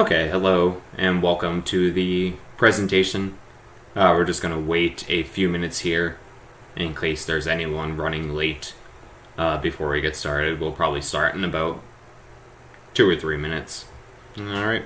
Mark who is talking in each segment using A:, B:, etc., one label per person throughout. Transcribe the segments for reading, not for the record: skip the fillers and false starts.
A: Okay, hello and welcome to the presentation. We're just going to wait a few minutes here in case there's anyone running late before we get started. We'll probably start in about 2 or 3 minutes. Alright.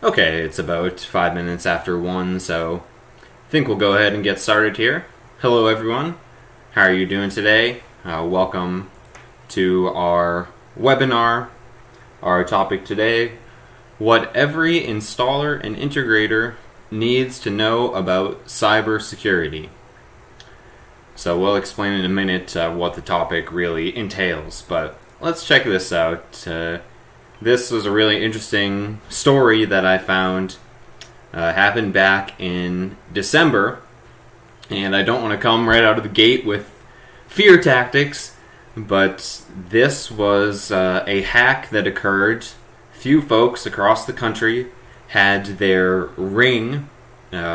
A: Okay, it's about 5 minutes after 1, so I think we'll go ahead and get started here. Hello everyone, how are you doing today? Welcome to our webinar. Our topic today, what every installer and integrator needs to know about cybersecurity. So we'll explain in a minute what the topic really entails, but let's check this out. This was a really interesting story that I found. Happened back in December, and I don't want to come right out of the gate with fear tactics, but this was a hack that occurred. Few folks across the country had their Ring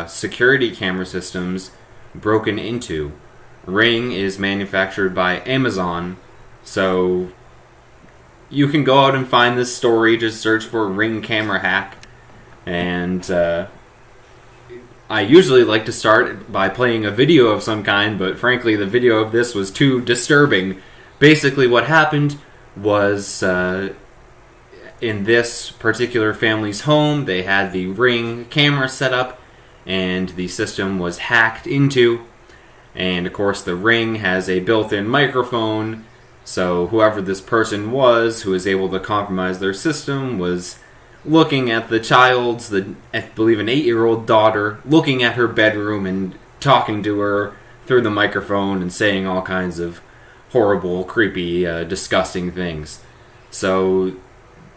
A: security camera systems broken into. Ring is manufactured by Amazon, so you can go out and find this story, just search for Ring camera hack. And I usually like to start by playing a video of some kind, but frankly the video of this was too disturbing. Basically what happened was in this particular family's home, they had the Ring camera set up and the system was hacked into. And of course the Ring has a built-in microphone, so whoever this person was who was able to compromise their system was looking at the child's, I believe an 8-year-old daughter, looking at her bedroom and talking to her through the microphone and saying all kinds of horrible, creepy, disgusting things. So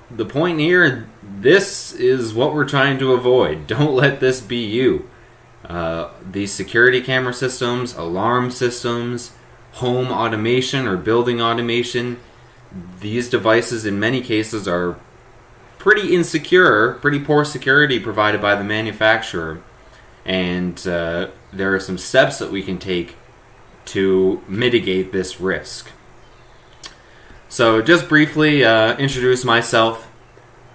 A: the point here, this is what we're trying to avoid. Don't let this be you. These security camera systems, alarm systems, home automation or building automation, these devices in many cases are pretty insecure, pretty poor security provided by the manufacturer. And there are some steps that we can take to mitigate this risk. So just briefly introduce myself.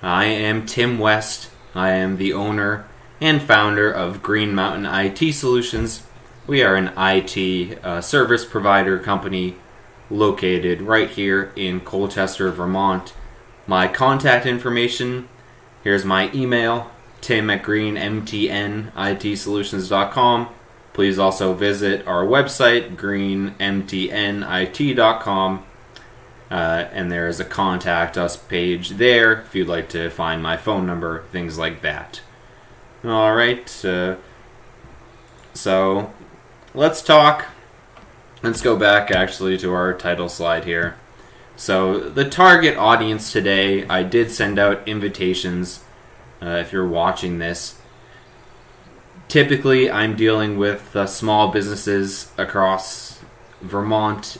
A: I am Tim West. I am the owner and founder of Green Mountain IT Solutions. We are an IT service provider company located right here in Colchester, Vermont. My contact information, here's my email, tim@greenmtnitsolutions.com. Please also visit our website, greenmtnit.com. And there is a contact us page there if you'd like to find my phone number, things like that. Alright, so let's talk. Let's go back actually to our title slide here. So the target audience today, I did send out invitations if you're watching this. Typically I'm dealing with small businesses across Vermont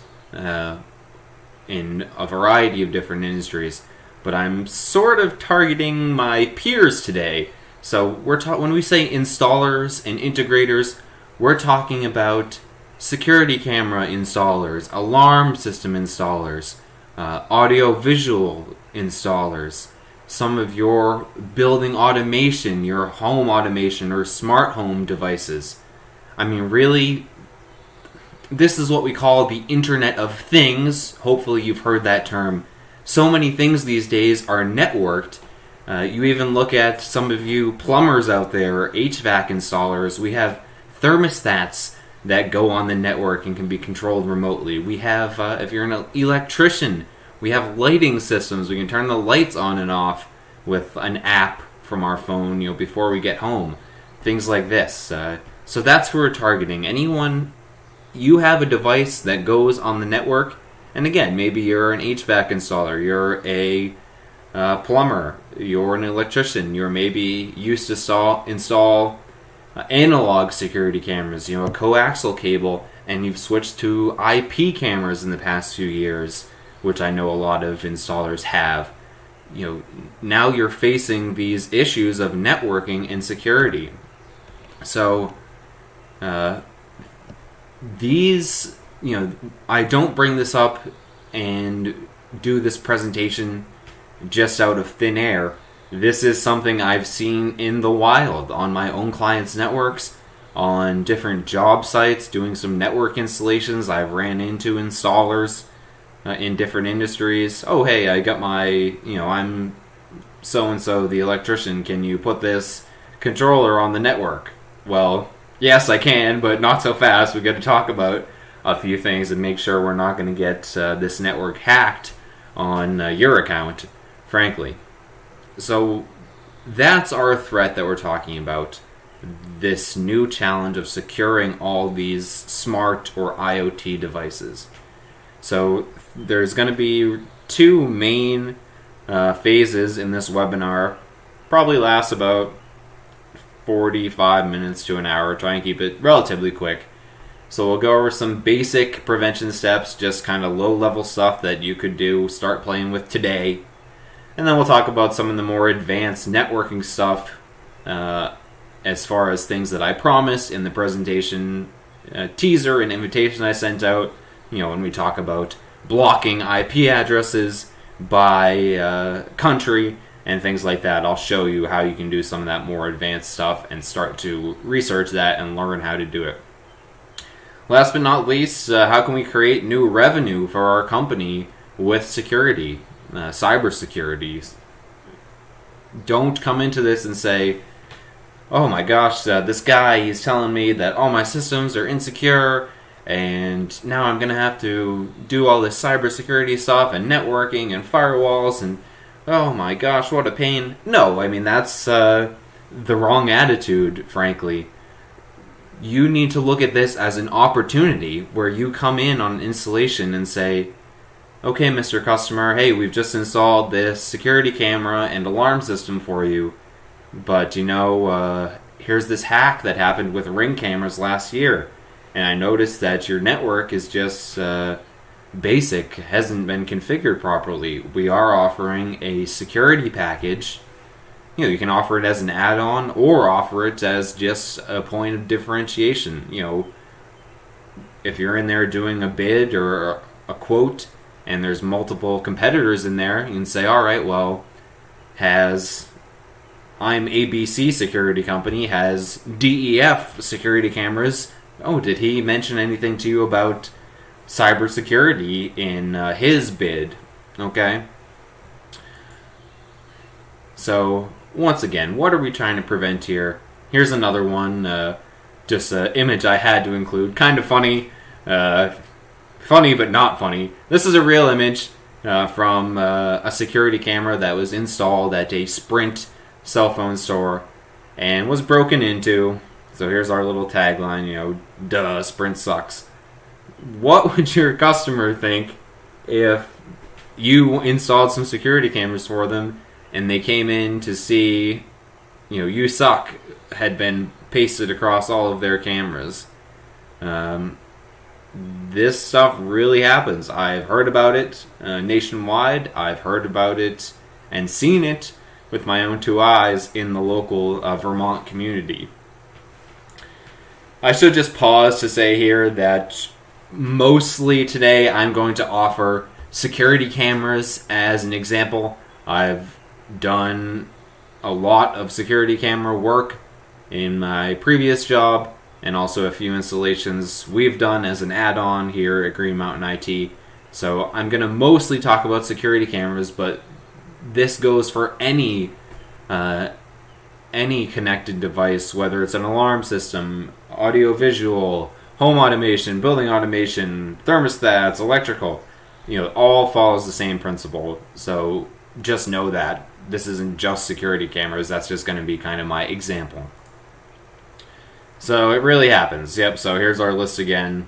A: in a variety of different industries, but I'm sort of targeting my peers today. So when we say installers and integrators, we're talking about security camera installers, alarm system installers, audio-visual installers, some of your building automation, your home automation or smart home devices. I mean, really, this is what we call the Internet of Things. Hopefully you've heard that term. So many things these days are networked. You even look at some of you plumbers out there, or HVAC installers, we have thermostats that go on the network and can be controlled remotely. We have, if you're an electrician, we have lighting systems. We can turn the lights on and off with an app from our phone, before we get home. Things like this. So that's who we're targeting. Anyone, you have a device that goes on the network, and again, maybe you're an HVAC installer, you're a plumber, you're an electrician, you're maybe used to install analog security cameras, a coaxial cable, and you've switched to IP cameras in the past few years, which I know a lot of installers have. Now you're facing these issues of networking and security. So these, I don't bring this up and do this presentation just out of thin air. This is something I've seen in the wild on my own clients' networks, on different job sites, doing some network installations. I've ran into installers in different industries. Oh, hey, I got my, I'm so-and-so, the electrician, can you put this controller on the network? Well, yes, I can, but not so fast. We've got to talk about a few things and make sure we're not going to get this network hacked on your account, frankly. So that's our threat that we're talking about. This new challenge of securing all these smart or IoT devices. So there's going to be two main phases in this webinar. Probably lasts about 45 minutes to an hour. Try and keep it relatively quick. So we'll go over some basic prevention steps, just kind of low-level stuff that you could do, start playing with today. And then we'll talk about some of the more advanced networking stuff as far as things that I promised in the presentation teaser and invitation I sent out. When we talk about blocking IP addresses by country and things like that, I'll show you how you can do some of that more advanced stuff and start to research that and learn how to do it. Last but not least, how can we create new revenue for our company with security, cybersecurity? Don't come into this and say, oh my gosh, this guy, he's telling me that all my systems are insecure, and now I'm going to have to do all this cybersecurity stuff and networking and firewalls, and oh my gosh, what a pain. No, I mean, that's the wrong attitude, frankly. You need to look at this as an opportunity where you come in on an installation and say, okay, Mr. Customer, hey, we've just installed this security camera and alarm system for you, but here's this hack that happened with Ring cameras last year, and I noticed that your network is just basic, hasn't been configured properly. We are offering a security package. You can offer it as an add-on or offer it as just a point of differentiation. If you're in there doing a bid or a quote and there's multiple competitors in there, you can say, all right, well, I'm ABC Security Company, has DEF security cameras. Oh, did he mention anything to you about cybersecurity in his bid? Okay. So, once again, what are we trying to prevent here? Here's another one, just an image I had to include. Kind of funny. Funny, but not funny. This is a real image from a security camera that was installed at a Sprint cell phone store and was broken into. So here's our little tagline, duh, Sprint sucks. What would your customer think if you installed some security cameras for them and they came in to see, you suck had been pasted across all of their cameras? This stuff really happens. I've heard about it nationwide. I've heard about it and seen it with my own two eyes in the local Vermont community. I should just pause to say here that mostly today I'm going to offer security cameras as an example. I've done a lot of security camera work in my previous job and also a few installations we've done as an add-on here at Green Mountain IT. So I'm going to mostly talk about security cameras, but this goes for any connected device, whether it's an alarm system, audio-visual, home automation, building automation, thermostats, electrical. All follows the same principle. So just know that. This isn't just security cameras. That's just going to be kind of my example. So it really happens. Yep, so here's our list again.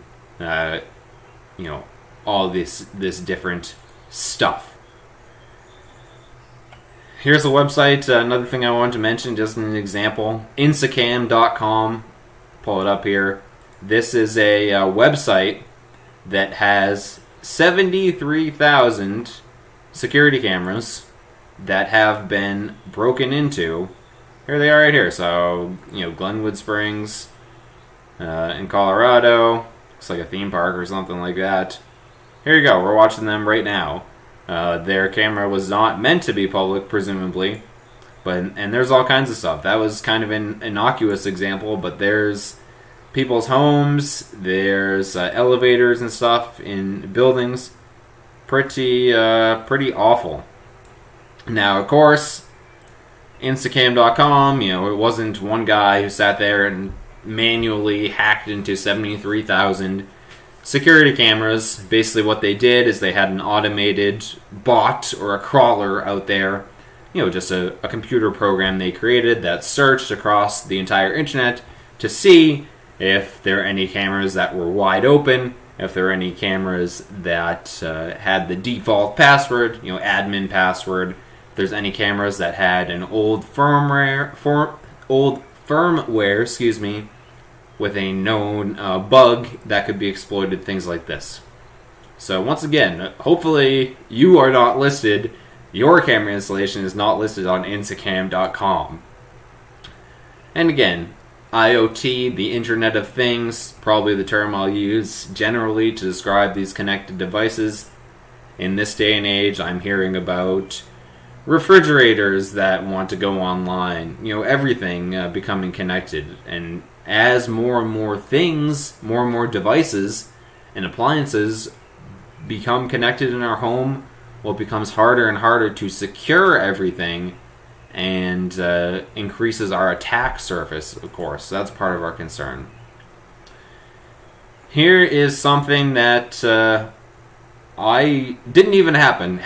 A: All this different stuff. Here's a website, another thing I wanted to mention, just an example. Insacam.com. Pull it up here. This is a website that has 73,000 security cameras that have been broken into. Here they are right here. So, Glenwood Springs in Colorado. Looks like a theme park or something like that. Here you go. We're watching them right now. Their camera was not meant to be public, presumably. And there's all kinds of stuff. That was kind of an innocuous example, but there's people's homes, there's elevators and stuff in buildings. Pretty awful. Now, of course, Instacam.com, it wasn't one guy who sat there and manually hacked into 73,000 security cameras. Basically what they did is they had an automated bot or a crawler out there, just a computer program they created that searched across the entire internet to see if there are any cameras that were wide open, if there are any cameras that had the default password, admin password, if there's any cameras that had an old firmware, with a known bug that could be exploited, things like this. So once again, hopefully you are not listed, your camera installation is not listed on Instacam.com. And again, IoT, the Internet of Things, probably the term I'll use generally to describe these connected devices. In this day and age, I'm hearing about refrigerators that want to go online, everything becoming connected. And as more and more things, more and more devices and appliances become connected in our home, well, it becomes harder and harder to secure everything, and increases our attack surface, of course. That's part of our concern. Here is something that I didn't even happen.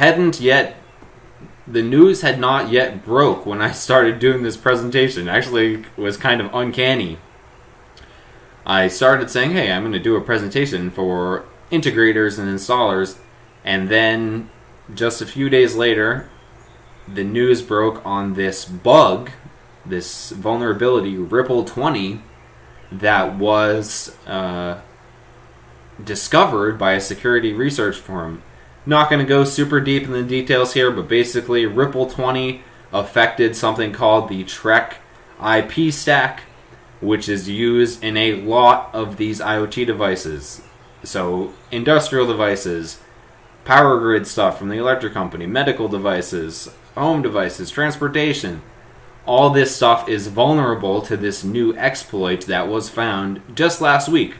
A: The news had not yet broke when I started doing this presentation. Actually, it was kind of uncanny. I started saying, hey, I'm going to do a presentation for integrators and installers, and then just a few days later, the news broke on this bug, this vulnerability, Ripple 20, that was discovered by a security research firm. Not going to go super deep in the details here, but basically Ripple 20 affected something called the Trek IP stack, which is used in a lot of these IoT devices. So industrial devices, power grid stuff from the electric company, medical devices, home devices, transportation. All this stuff is vulnerable to this new exploit that was found just last week.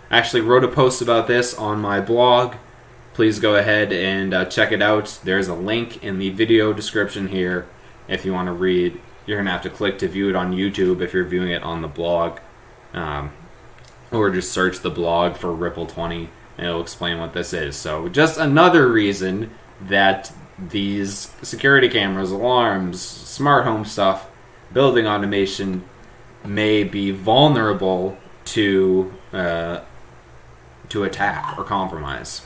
A: I actually wrote a post about this on my blog. Please go ahead and check it out. There's a link in the video description here if you want to read. You're going to have to click to view it on YouTube if you're viewing it on the blog. Or just search the blog for Ripple 20 and it'll explain what this is. So just another reason that these security cameras, alarms, smart home stuff, building automation may be vulnerable to attack or compromise.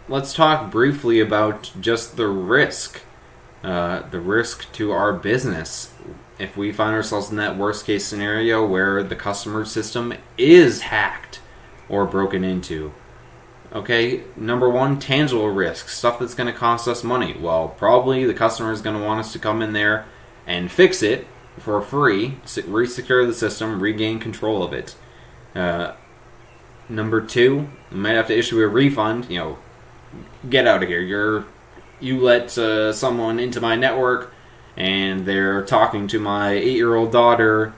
A: Let's talk briefly about just the risk to our business if we find ourselves in that worst case scenario where the customer system is hacked or broken into. Okay, number one, tangible risk, stuff that's going to cost us money. Well, probably the customer is going to want us to come in there and fix it for free, re-secure the system, regain control of it. Number two, you might have to issue a refund. Get out of here. You let someone into my network, and they're talking to my 8-year-old daughter.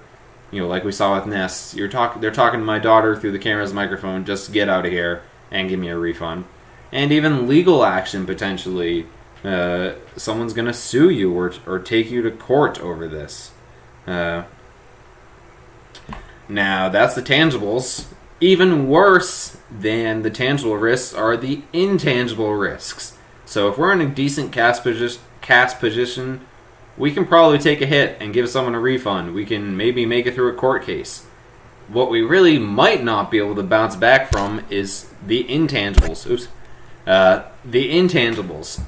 A: Like we saw with Nest. They're talking to my daughter through the camera's microphone. Just get out of here and give me a refund. And even legal action potentially. Someone's going to sue you or take you to court over this. Now that's the tangibles. Even worse than the tangible risks are the intangible risks. So if we're in a decent cash position, we can probably take a hit and give someone a refund. We can maybe make it through a court case. What we really might not be able to bounce back from is the intangibles. The intangibles.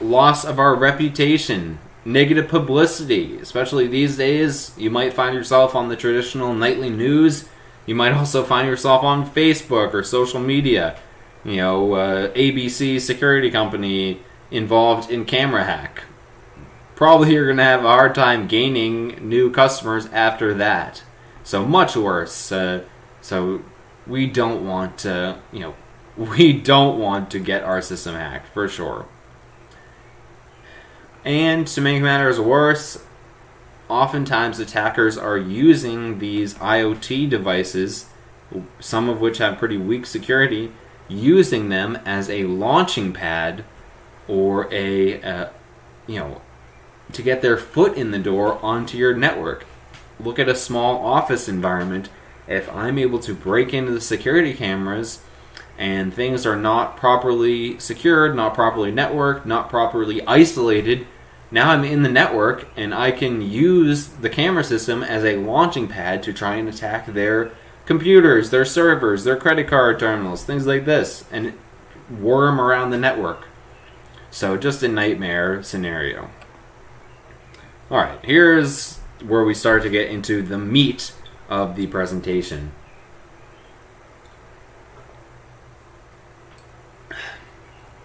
A: Loss of our reputation. Negative publicity. Especially these days, you might find yourself on the traditional nightly news. You might also find yourself on Facebook or social media. ABC security company involved in camera hack. Probably you're going to have a hard time gaining new customers after that. So much worse. So we don't want to, get our system hacked for sure. And to make matters worse, oftentimes attackers are using these IoT devices, some of which have pretty weak security, using them as a launching pad or to get their foot in the door onto your network. Look at a small office environment. If I'm able to break into the security cameras and things are not properly secured, not properly networked, not properly isolated, now I'm in the network and I can use the camera system as a launching pad to try and attack their computers, their servers, their credit card terminals, things like this, and worm around the network. So just a nightmare scenario. Alright, here's where we start to get into the meat of the presentation.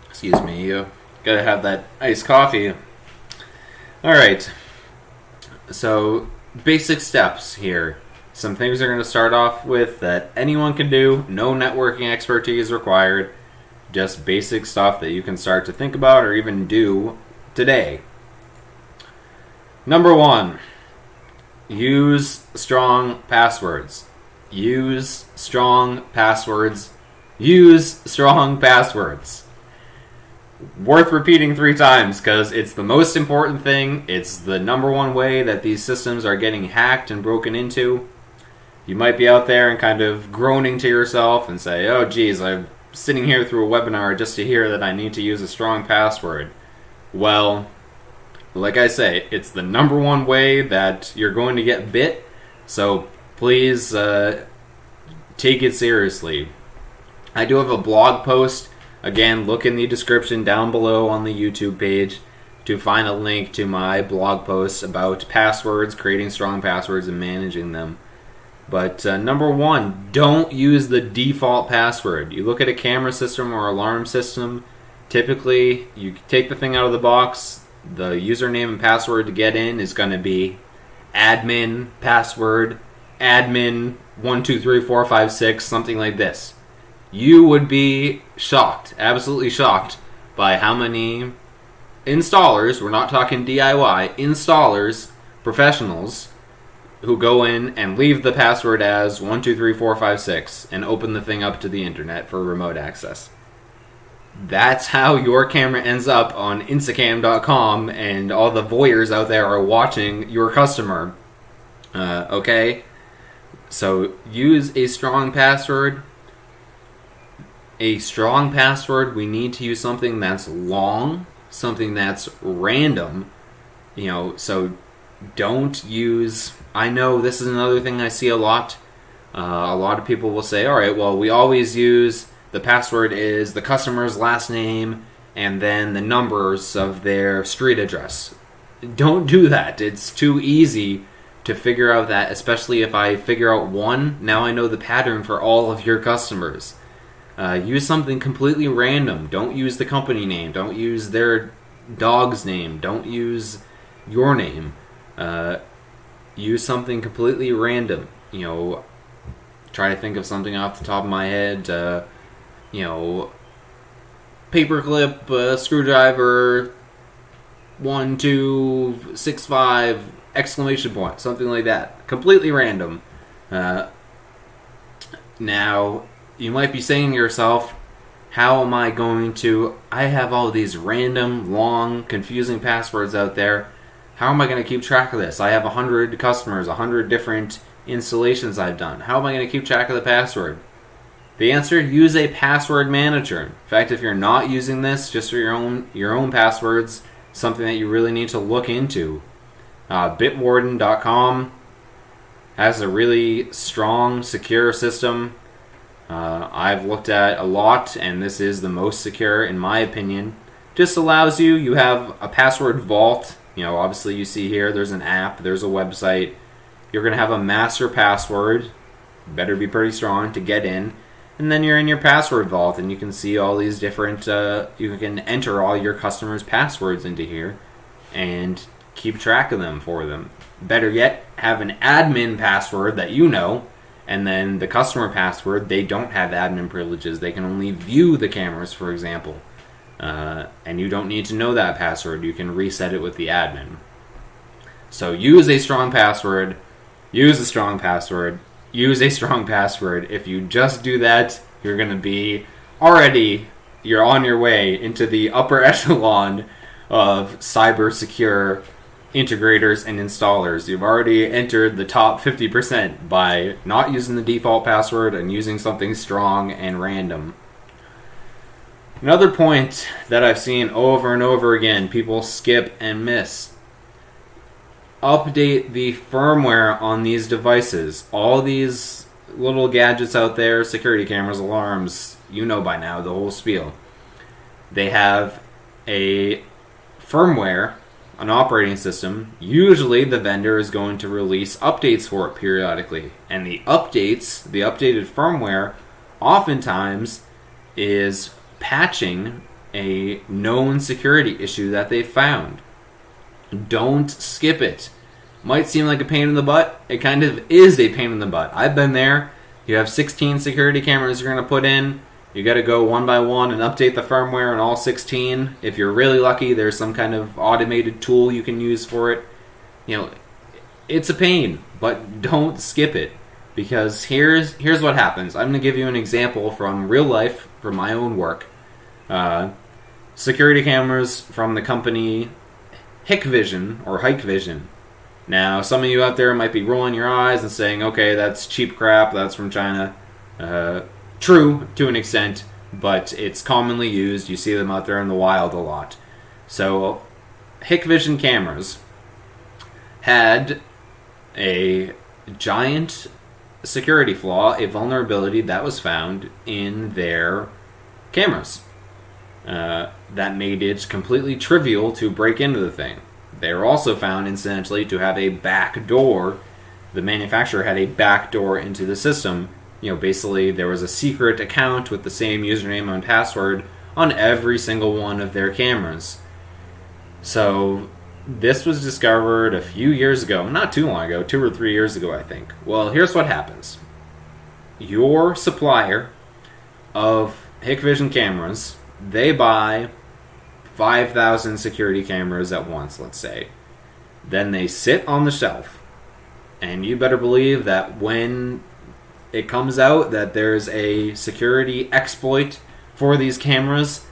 A: Excuse me, gotta have that iced coffee. Alright, so basic steps here. Some things are going to start off with that anyone can do, no networking expertise required, just basic stuff that you can start to think about or even do today. Number 1, use strong passwords. Use strong passwords. Use strong passwords. Worth repeating 3 times because it's the most important thing. It's the number 1 way that these systems are getting hacked and broken into. You might be out there and kind of groaning to yourself and say, oh geez, I'm sitting here through a webinar just to hear that I need to use a strong password. Well, like I say, it's the number 1 way that you're going to get bit, so please take it seriously. I do have a blog post. Again, look in the description down below on the YouTube page to find a link to my blog post about passwords, creating strong passwords, and managing them. But number 1, don't use the default password. You look at a camera system or alarm system, typically you take the thing out of the box, the username and password to get in is going to be admin password, admin 123456, something like this. You would be shocked, absolutely shocked, by how many installers, we're not talking DIY, installers, professionals, who go in and leave the password as 123456 and open the thing up to the internet for remote access. That's how your camera ends up on Instacam.com and all the voyeurs out there are watching your customer. Okay? So use a strong password. A strong password, we need to use something that's long, something that's random. So don't use... I know this is another thing I see a lot. A lot of people will say, alright, well, we always use... the password is the customer's last name and then the numbers of their street address. Don't do that. It's too easy to figure out that, especially if I figure out one, now I know the pattern for all of your customers. Use something completely random. Don't use the company name. Don't use their dog's name. Don't use your name. Use something completely random. Try to think of something off the top of my head. Paperclip, screwdriver, 1265, exclamation point, something like that. Completely random. Now, you might be saying to yourself, how am I going to... I have all these random, long, confusing passwords out there. How am I going to keep track of this? I have 100 customers, 100 different installations I've done. How am I going to keep track of the password? The answer, use a password manager. In fact, if you're not using this just for your own passwords, something that you really need to look into. Bitwarden.com has a really strong, secure system. I've looked at a lot, and this is the most secure in my opinion. Just allows you have a password vault. Obviously you see here, there's an app, there's a website. You're going to have a master password, better be pretty strong to get in. And then you're in your password vault, and you can see all these different, you can enter all your customers' passwords into here, and keep track of them for them. Better yet, have an admin password that you know, and then the customer password, they don't have admin privileges. They can only view the cameras, for example. And you don't need to know that password. You can reset it with the admin. So use a strong password. Use a strong password. Use a strong password. If you just do that, you're going to be already, you're on your way into the upper echelon of cyber secure integrators and installers. You've already entered the top 50% by not using the default password and using something strong and random. Another point that I've seen over and over again, people skip and miss. Update the firmware on these devices. All these little gadgets out there, security cameras, alarms, you know by now, the whole spiel. They have a firmware, an operating system. Usually the vendor is going to release updates for it periodically. And the updates, the updated firmware, oftentimes is patching a known security issue that they found. Don't skip it. Might seem like a pain in the butt. It kind of is a pain in the butt. I've been there. You have 16 security cameras you're going to put in. You got to go one by one and update the firmware on all 16. If you're really lucky, there's some kind of automated tool you can use for it. You know, it's a pain, but don't skip it. Because here's what happens. I'm going to give you an example from real life, from my own work. Security cameras from the company Hikvision, or Hikvision. Now, some of you out there might be rolling your eyes and saying, okay, that's cheap crap, that's from China. True, to an extent, but it's commonly used. You see them out there in the wild a lot. So, Hikvision cameras had a giant security flaw, a vulnerability that was found in their cameras. That made it completely trivial to break into the thing. They were also found, incidentally, to have a back door. The manufacturer had a back door into the system. You know, basically, there was a secret account with the same username and password on every single one of their cameras. So, this was discovered a few years ago, not too long ago, 2 or 3 years ago, I think. Well, here's what happens. Your supplier of Hikvision cameras, they buy 5,000 security cameras at once, let's say. Then they sit on the shelf. And you better believe that when it comes out that there's a security exploit for these cameras,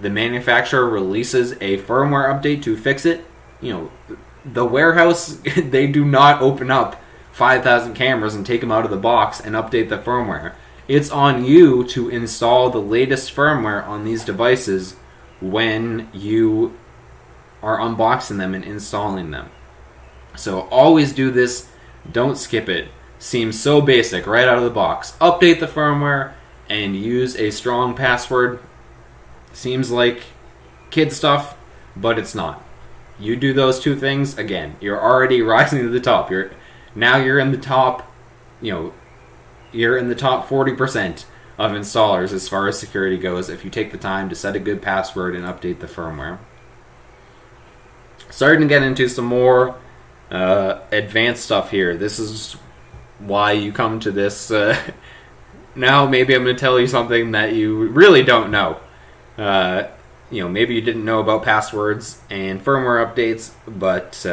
A: the manufacturer releases a firmware update to fix it. You know, the warehouse, they do not open up 5,000 cameras and take them out of the box and update the firmware. It's on you to install the latest firmware on these devices when you are unboxing them and installing them. So always do this. Don't skip it. Seems so basic right out of the box. Update the firmware and use a strong password. Seems like kid stuff, but it's not. You do those two things, again, you're already rising to the top. You're in the top, you're in the top 40% of installers as far as security goes if you take the time to set a good password and update the firmware. Starting to get into some more advanced stuff here. This is why you come to this. Now maybe I'm going to tell you something that you really don't know. Maybe you didn't know about passwords and firmware updates, but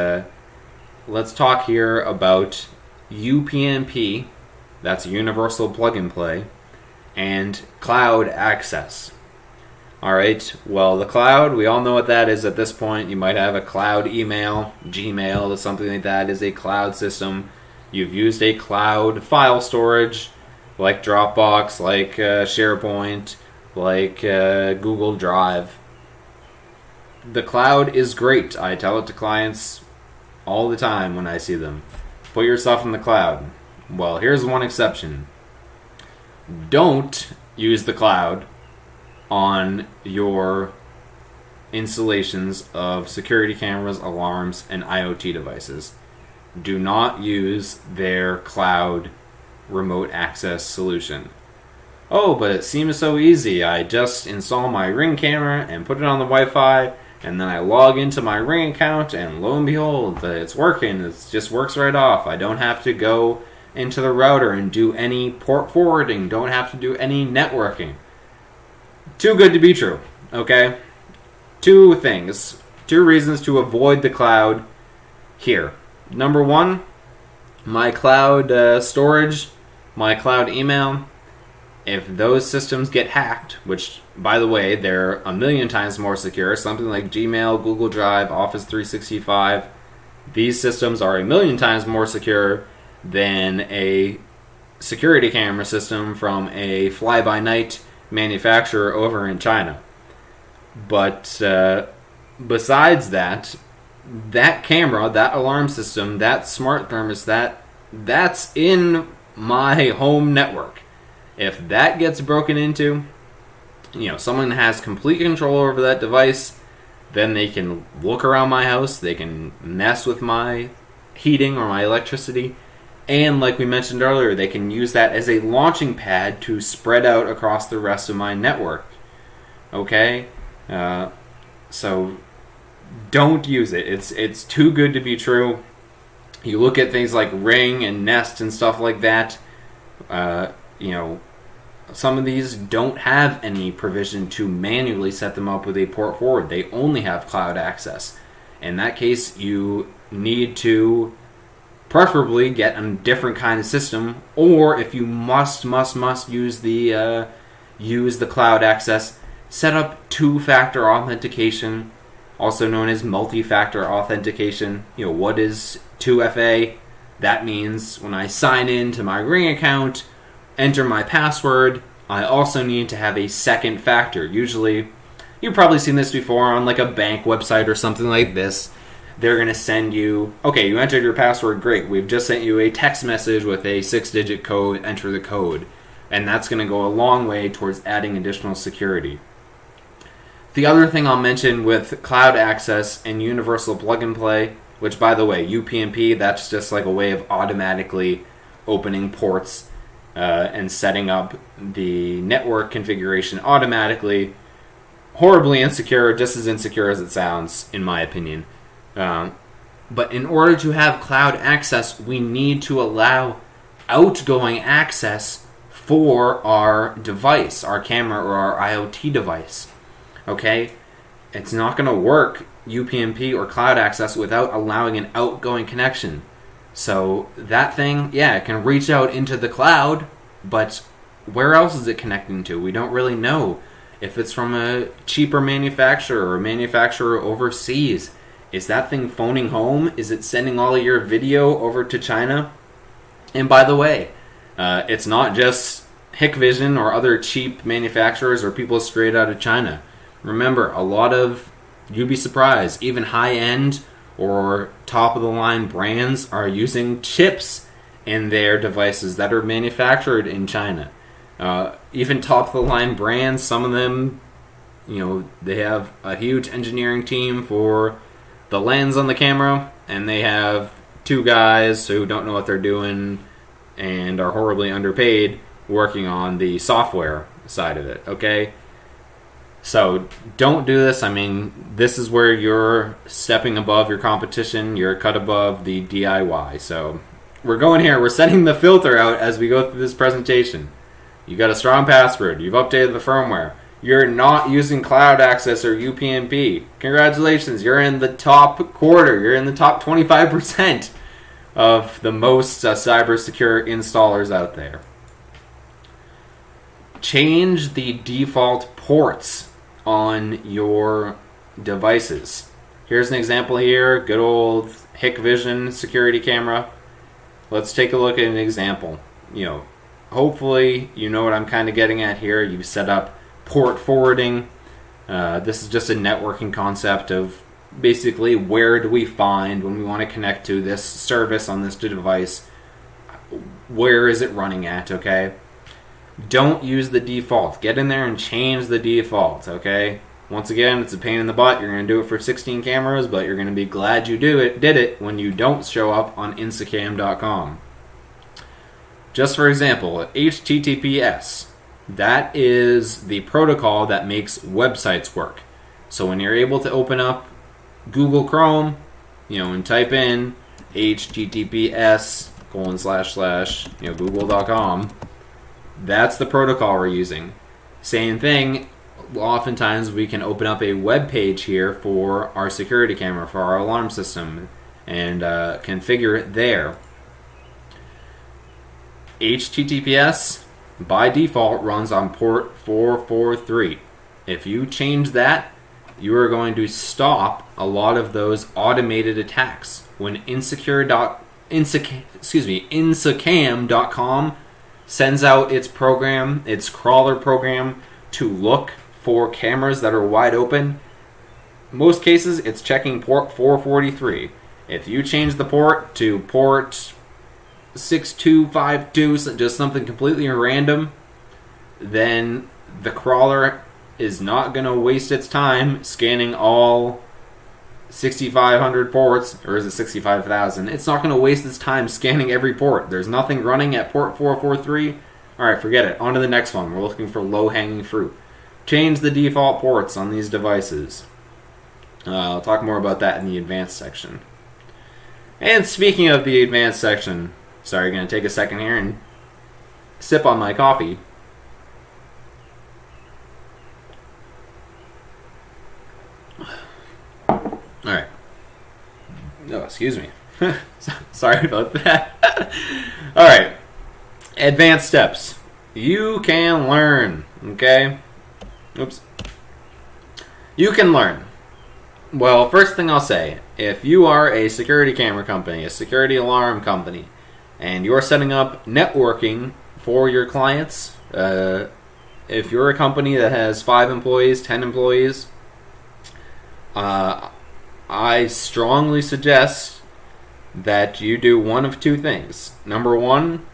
A: let's talk here about UPnP, that's Universal Plug and Play, and cloud access. Alright, well, the cloud, we all know what that is at this point. You might have a cloud email, Gmail, or something like that is a cloud system. You've used a cloud file storage, like Dropbox, like SharePoint, like Google Drive. The cloud is great. I tell it to clients all the time when I see them. Put your stuff in the cloud. Well, here's one exception. Don't use the cloud on your installations of security cameras, alarms, and IoT devices. Do not use their cloud remote access solution. Oh, but it seems so easy. I just install my Ring camera and put it on the Wi-Fi, and then I log into my Ring account, and lo and behold, it's working. It just works right off. I don't have to go into the router and do any port forwarding. Don't have to do any networking. Too good to be true, okay? Two reasons to avoid the cloud here. Number one, my cloud storage, my cloud email, if those systems get hacked, which, by the way, they're a million times more secure, something like Gmail, Google Drive, Office 365, these systems are a million times more secure than a security camera system from a fly-by-night manufacturer over in China. But besides that, that camera, that alarm system, that smart thermostat, that's in my home network. If that gets broken into, someone has complete control over that device, then they can look around my house, they can mess with my heating or my electricity, and like we mentioned earlier, they can use that as a launching pad to spread out across the rest of my network. Okay? So don't use it. It's too good to be true. You look at things like Ring and Nest and stuff like that, some of these don't have any provision to manually set them up with a port forward. They only have cloud access. In that case, you need to preferably get a different kind of system, or if you must use the cloud access, set up two-factor authentication, also known as multi-factor authentication. What is 2FA? That means when I sign in to my Ring account, enter my password, I also need to have a second factor. Usually, you've probably seen this before on like a bank website or something like this. They're going to send you, okay, you entered your password, great. We've just sent you a text message with a 6-digit code, enter the code. And that's going to go a long way towards adding additional security. The other thing I'll mention with cloud access and universal plug and play, which by the way, UPnP, that's just like a way of automatically opening ports and setting up the network configuration automatically. Horribly insecure, just as insecure as it sounds, in my opinion. But in order to have cloud access, we need to allow outgoing access for our device, our camera or our IoT device. Okay? It's not going to work, UPnP or cloud access, without allowing an outgoing connection. So that thing, it can reach out into the cloud, but where else is it connecting to? We don't really know. If it's from a cheaper manufacturer or a manufacturer overseas, is that thing phoning home? Is it sending all of your video over to China? And by the way, it's not just Hikvision or other cheap manufacturers or people straight out of China. Remember, a lot of, you'd be surprised, even high-end or top-of-the-line brands are using chips in their devices that are manufactured in China. Even top-of-the-line brands, some of them, they have a huge engineering team for the lens on the camera, and they have two guys who don't know what they're doing and are horribly underpaid working on the software side of it, okay? So don't do this. I mean, this is where you're stepping above your competition. You're cut above the DIY. So we're going here. We're setting the filter out as we go through this presentation. You got a strong password. You've updated the firmware. You're not using cloud access or UPnP. Congratulations. You're in the top quarter. You're in the top 25% of the most cyber secure installers out there. Change the default ports on your devices. Here's an example here, good old Hikvision security camera. Let's take a look at an example. Hopefully you know what I'm kind of getting at here. You've set up port forwarding. This is just a networking concept of basically where do we find when we want to connect to this service on this device, where is it running at, okay? Don't use the default. Get in there and change the default, okay? Once again, it's a pain in the butt. You're going to do it for 16 cameras, but you're going to be glad you did it when you don't show up on instacam.com. Just for example, HTTPS. That is the protocol that makes websites work. So when you're able to open up Google Chrome, and type in https:// google.com, that's the protocol we're using. Same thing, oftentimes we can open up a web page here for our security camera, for our alarm system, and configure it there. HTTPS, by default runs on port 443. If you change that, you are going to stop a lot of those automated attacks. When insecam.com sends out its program, its crawler program, to look for cameras that are wide open, most cases it's checking port 443. If you change the port to port 6252, just something completely random, then the crawler is not going to waste its time scanning all 6,500 ports, or is it 65,000? It's not going to waste its time scanning every port. There's nothing running at port 443. Alright, forget it. On to the next one. We're looking for low-hanging fruit. Change the default ports on these devices. I'll talk more about that in the advanced section. And speaking of the advanced section, sorry, going to take a second here and sip on my coffee. Alright. Oh, excuse me. Sorry about that. Alright. Advanced steps. You can learn. Okay? Oops. You can learn. Well, first thing I'll say, if you are a security camera company, a security alarm company, and you're setting up networking for your clients, if you're a company that has 5 employees, 10 employees, I strongly suggest that you do one of two things. Number one,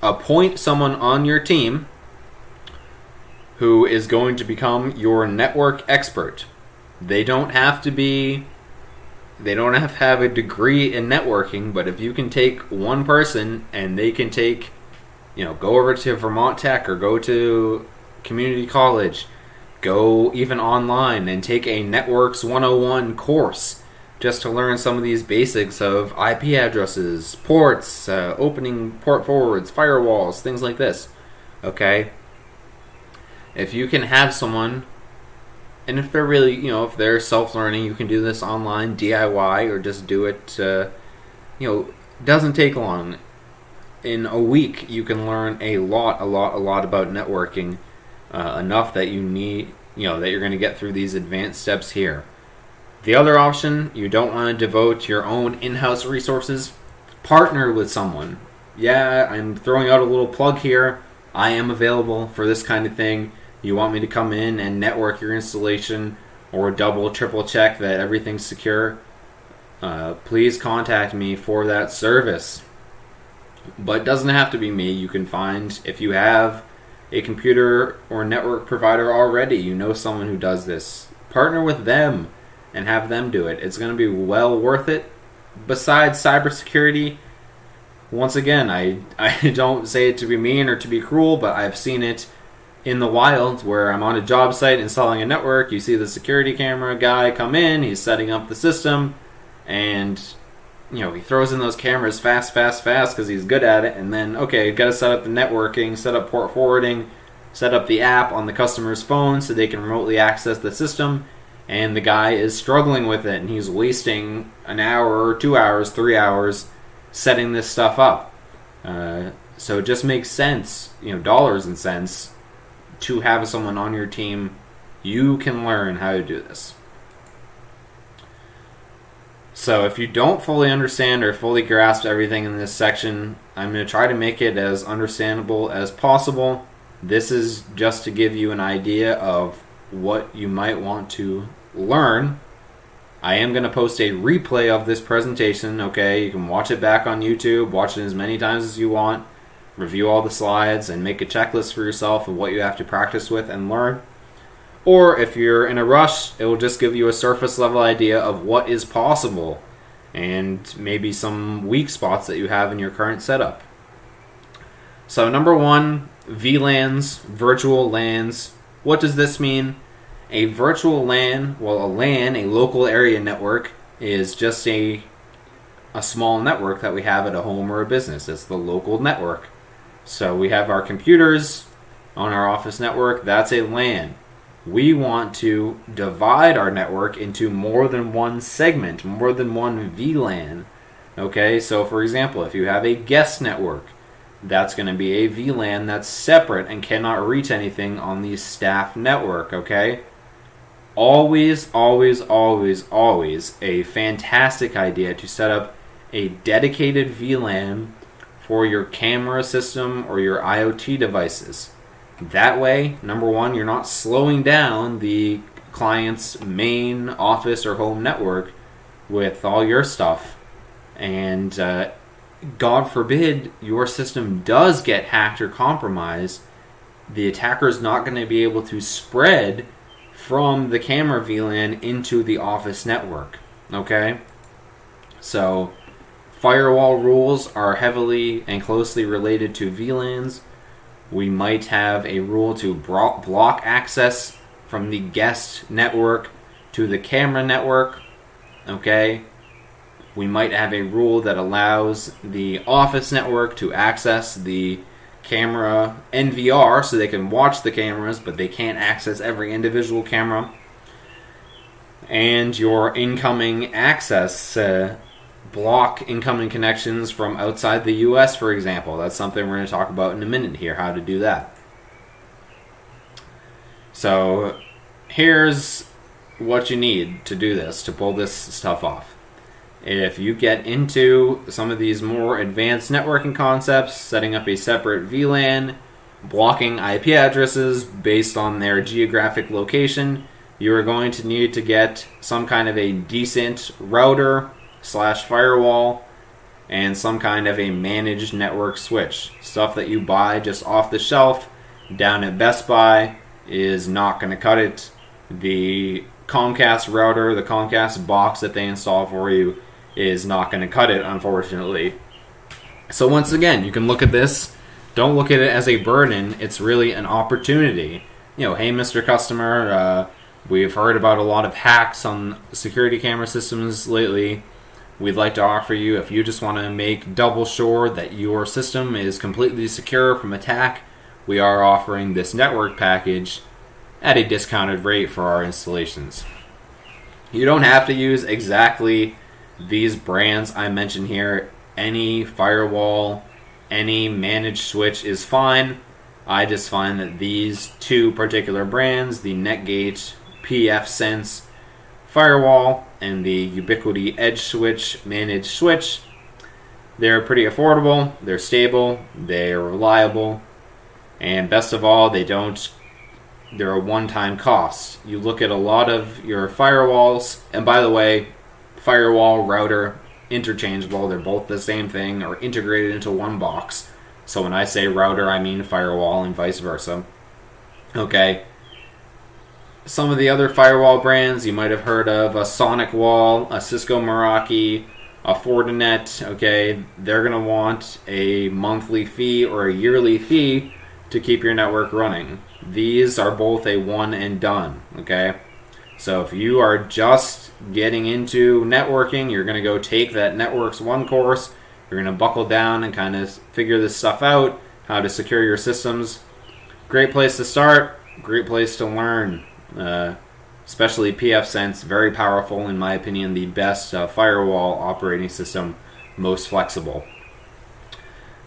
A: appoint someone on your team who is going to become your network expert. They don't have to have a degree in networking, but if you can take one person and they can take, go over to Vermont Tech or go to community college, go even online and take a Networks 101 course just to learn some of these basics of IP addresses, ports, opening port forwards, firewalls, things like this. Okay? If you can have someone, and if they're really, if they're self-learning, you can do this online, DIY, or just do it, doesn't take long. In a week, you can learn a lot about networking, enough that you need, that you're going to get through these advanced steps here. The other option, you don't want to devote your own in-house resources, partner with someone. Yeah, I'm throwing out a little plug here. I am available for this kind of thing. You want me to come in and network your installation or double, triple check that everything's secure, please contact me for that service. But it doesn't have to be me. You can find, if you have a computer or network provider already, you know someone who does this, partner with them and have them do it. It's going to be well worth it. Besides cybersecurity, once again, I don't say it to be mean or to be cruel, but I've seen it in the wild where I'm on a job site installing a network. You see the security camera guy come in, he's setting up the system, and he throws in those cameras fast because he's good at it, and then, okay, got to set up the networking, set up port forwarding, set up the app on the customer's phone so they can remotely access the system, and the guy is struggling with it, and he's wasting an hour, 2 hours, 3 hours setting this stuff up. So it just makes sense, dollars and cents, to have someone on your team. You can learn how to do this. So if you don't fully understand or fully grasp everything in this section, I'm going to try to make it as understandable as possible. This is just to give you an idea of what you might want to learn. I am going to post a replay of this presentation, okay? You can watch it back on YouTube, watch it as many times as you want, review all the slides, and make a checklist for yourself of what you have to practice with and learn. Or if you're in a rush, it will just give you a surface level idea of what is possible and maybe some weak spots that you have in your current setup. So number one, VLANs, virtual LANs. What does this mean? A virtual LAN, a LAN, a local area network, is just a small network that we have at a home or a business. It's the local network. So we have our computers on our office network. That's a LAN. We want to divide our network into more than one segment, more than one VLAN. Okay, so for example, if you have a guest network, that's going to be a VLAN that's separate and cannot reach anything on the staff network, okay? Always, always, always, always a fantastic idea to set up a dedicated VLAN for your camera system or your IoT devices. That way, number one, you're not slowing down the client's main office or home network with all your stuff. And God forbid your system does get hacked or compromised, the attacker is not going to be able to spread from the camera VLAN into the office network. Okay? So, firewall rules are heavily and closely related to VLANs. We might have a rule to block access from the guest network to the camera network. Okay? We might have a rule that allows the office network to access the camera NVR so they can watch the cameras, but they can't access every individual camera. And your incoming access, block incoming connections from outside the US, for example. That's something we're going to talk about in a minute here, how to do that. So here's what you need to do this, to pull this stuff off. If you get into some of these more advanced networking concepts, setting up a separate VLAN, blocking IP addresses based on their geographic location, you are going to need to get some kind of a decent router / firewall and some kind of a managed network switch. Stuff that you buy just off the shelf down at Best Buy is not going to cut it. The Comcast router, the Comcast box that they install for you, is not going to cut it, unfortunately. So once again, you can look at this. Don't look at it as a burden. It's really an opportunity. You know, hey, Mr. Customer, we've heard about a lot of hacks on security camera systems lately. We'd like to offer you, if you just want to make double sure that your system is completely secure from attack, we are offering this network package at a discounted rate for our installations. You don't have to use exactly these brands I mentioned here. Any firewall, any managed switch is fine. I just find that these two particular brands, the Netgate PFSense firewall and the Ubiquity Edge Switch managed switch, they're pretty affordable, they're stable, they're reliable, and best of all, they're a one-time cost. You look at a lot of your firewalls, and by the way, firewall, router, interchangeable. They're both the same thing or integrated into one box. So when I say router, I mean firewall and vice versa. Okay. Some of the other firewall brands you might have heard of, a SonicWall, a Cisco Meraki, a Fortinet. Okay, they're going to want a monthly fee or a yearly fee to keep your network running. These are both a one and done. Okay. So if you are just getting into networking, you're going to go take that Networks 1 course, you're going to buckle down and kind of figure this stuff out, how to secure your systems. Great place to start, great place to learn. Especially PFSense, very powerful, in my opinion, the best firewall operating system, most flexible.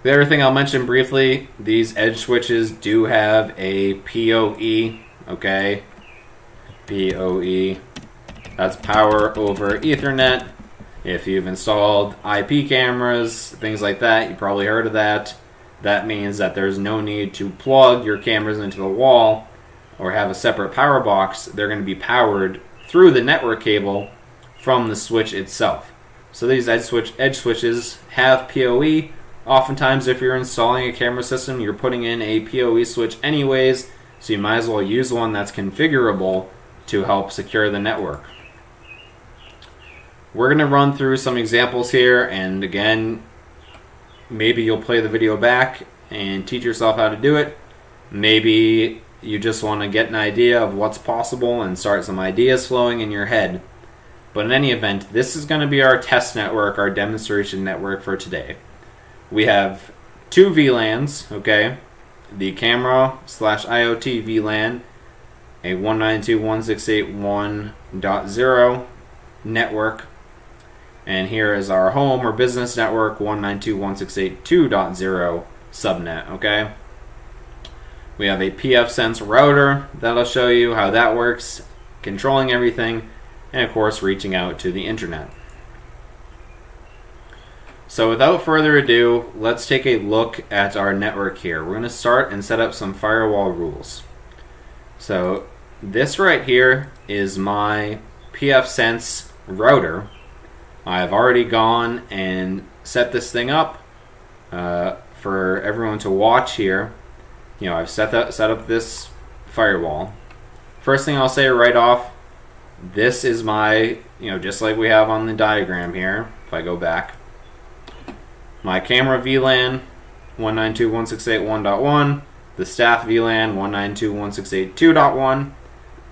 A: The other thing I'll mention briefly, these edge switches do have a PoE, okay? PoE. That's power over Ethernet. If you've installed IP cameras, things like that, you probably heard of that. That means that there's no need to plug your cameras into the wall or have a separate power box. They're going to be powered through the network cable from the switch itself. So these edge switches have PoE. Oftentimes, if you're installing a camera system, you're putting in a PoE switch anyways, so you might as well use one that's configurable to help secure the network. We're going to run through some examples here, and again, maybe you'll play the video back and teach yourself how to do it. Maybe you just want to get an idea of what's possible and start some ideas flowing in your head. But in any event, this is going to be our test network, our demonstration network for today. We have two VLANs, okay? The camera / IoT VLAN, a 192.168.1.0 network, and here is our home or business network, 192.168.2.0 subnet, okay? We have a pfSense router that'll show you how that works, controlling everything, and of course reaching out to the internet. So without further ado, let's take a look at our network here. We're going to start and set up some firewall rules. So this right here is my pfSense router. I've already gone and set this thing up for everyone to watch here. You know, I've set up this firewall. First thing I'll say right off, this is my, just like we have on the diagram here, if I go back, my camera VLAN 192.168.1.1, the staff VLAN 192.168.2.1,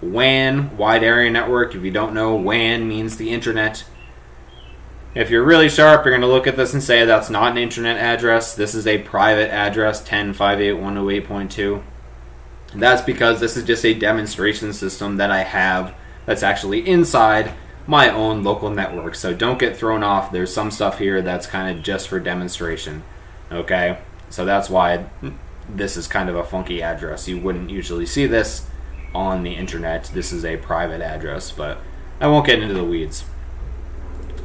A: WAN, wide area network. If you don't know, WAN means the internet. If you're really sharp, you're going to look at this and say that's not an internet address. This is a private address, 10.58108.2. That's because this is just a demonstration system that I have that's actually inside my own local network. So don't get thrown off. There's some stuff here that's kind of just for demonstration. Okay? So that's why this is kind of a funky address. You wouldn't usually see this on the internet. This is a private address, but I won't get into the weeds.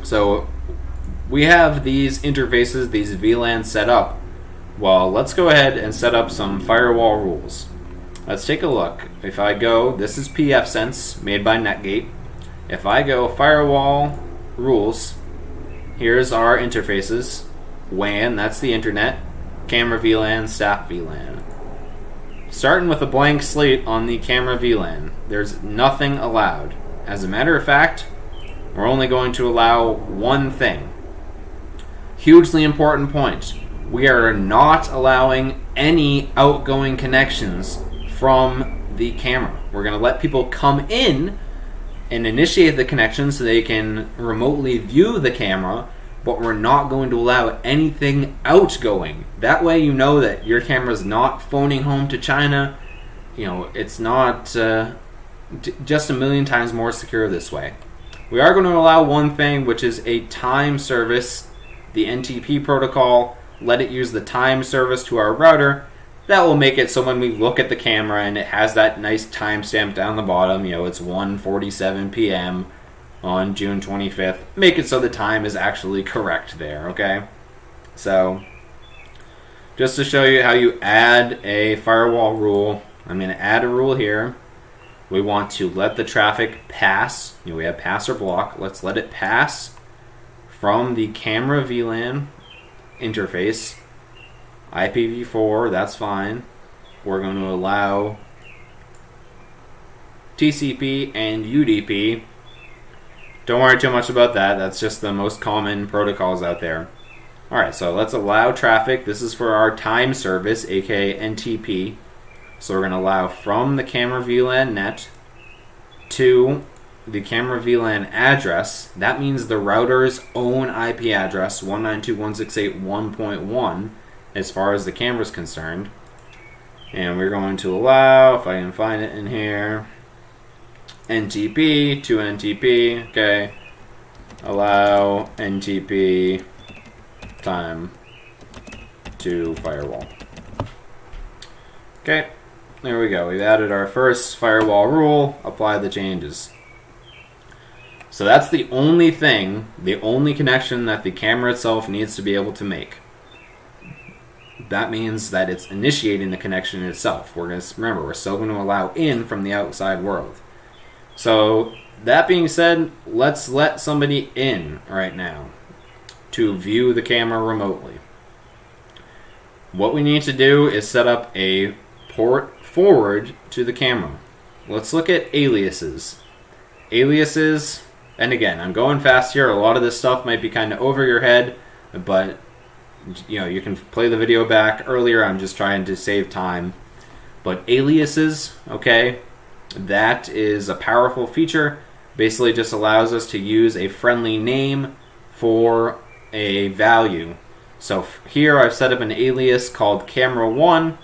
A: So we have these interfaces, these VLANs set up. Well, let's go ahead and set up some firewall rules. Let's take a look. If I go, this is pfSense made by Netgate. If I go firewall rules, here's our interfaces. WAN, that's the internet. Camera VLAN, staff VLAN. Starting with a blank slate on the camera VLAN, there's nothing allowed. As a matter of fact, we're only going to allow one thing. Hugely important point. We are not allowing any outgoing connections from the camera. We're going to let people come in and initiate the connection so they can remotely view the camera, but we're not going to allow anything outgoing. That way you know that your camera's not phoning home to China. It's not just a million times more secure this way. We are going to allow one thing, which is a time service, the NTP protocol. Let it use the time service to our router. That will make it so when we look at the camera and it has that nice timestamp down the bottom, it's 1:47 p.m. on June 25th. Make it so the time is actually correct there, okay? So, just to show you how you add a firewall rule, I'm going to add a rule here. We want to let the traffic pass. We have pass or block. Let's let it pass from the camera VLAN interface. IPv4, that's fine. We're going to allow TCP and UDP. Don't worry too much about that. That's just the most common protocols out there. Alright, so let's allow traffic. This is for our time service, aka NTP. So we're going to allow from the camera VLAN net to the camera VLAN address. That means the router's own IP address, 192.168.1.1, as far as the camera is concerned. And we're going to allow, if I can find it in here, NTP to NTP. Okay. Allow NTP time to firewall. Okay. There we go. We've added our first firewall rule. Apply the changes. So that's the only thing, the only connection that the camera itself needs to be able to make. That means that it's initiating the connection itself. We're still going to allow in from the outside world. So that being said, let's let somebody in right now to view the camera remotely. What we need to do is set up a port forward to the camera. Let's look at aliases. Aliases, and again, I'm going fast here. A lot of this stuff might be kind of over your head, but you can play the video back earlier. I'm just trying to save time. But aliases, okay, that is a powerful feature. Basically just allows us to use a friendly name for a value. So here I've set up an alias called camera1,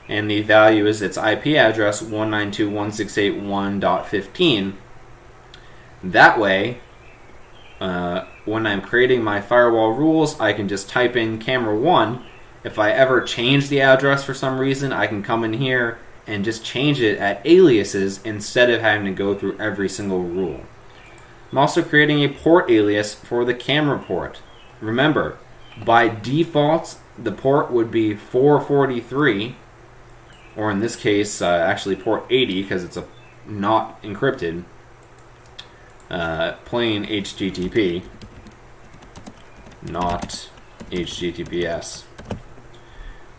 A: and the value is its IP address 192.168.1.15. That way, when I'm creating my firewall rules, I can just type in camera1, If I ever change the address for some reason, I can come in here and just change it at aliases instead of having to go through every single rule. I'm also creating a port alias for the camera port. Remember, by default, the port would be 443, or in this case, actually port 80 because it's not encrypted, plain HTTP, not HTTPS.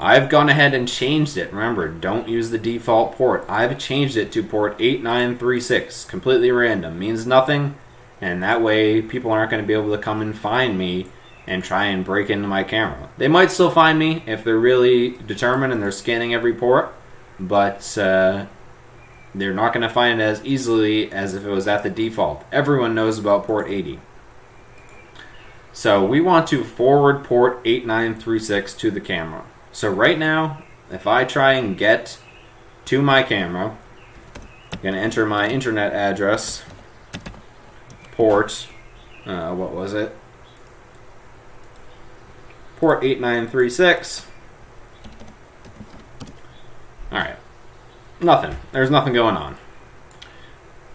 A: I've gone ahead and changed it. Remember, don't use the default port. I've changed it to port 8936. Completely random. Means nothing. And that way, people aren't going to be able to come and find me and try and break into my camera. They might still find me if they're really determined and they're scanning every port. But they're not going to find it as easily as if it was at the default. Everyone knows about port 80. So we want to forward port 8936 to the camera. So right now, if I try and get to my camera, I'm going to enter my internet address, port, what was it? Port 8936. Alright. Nothing. There's nothing going on.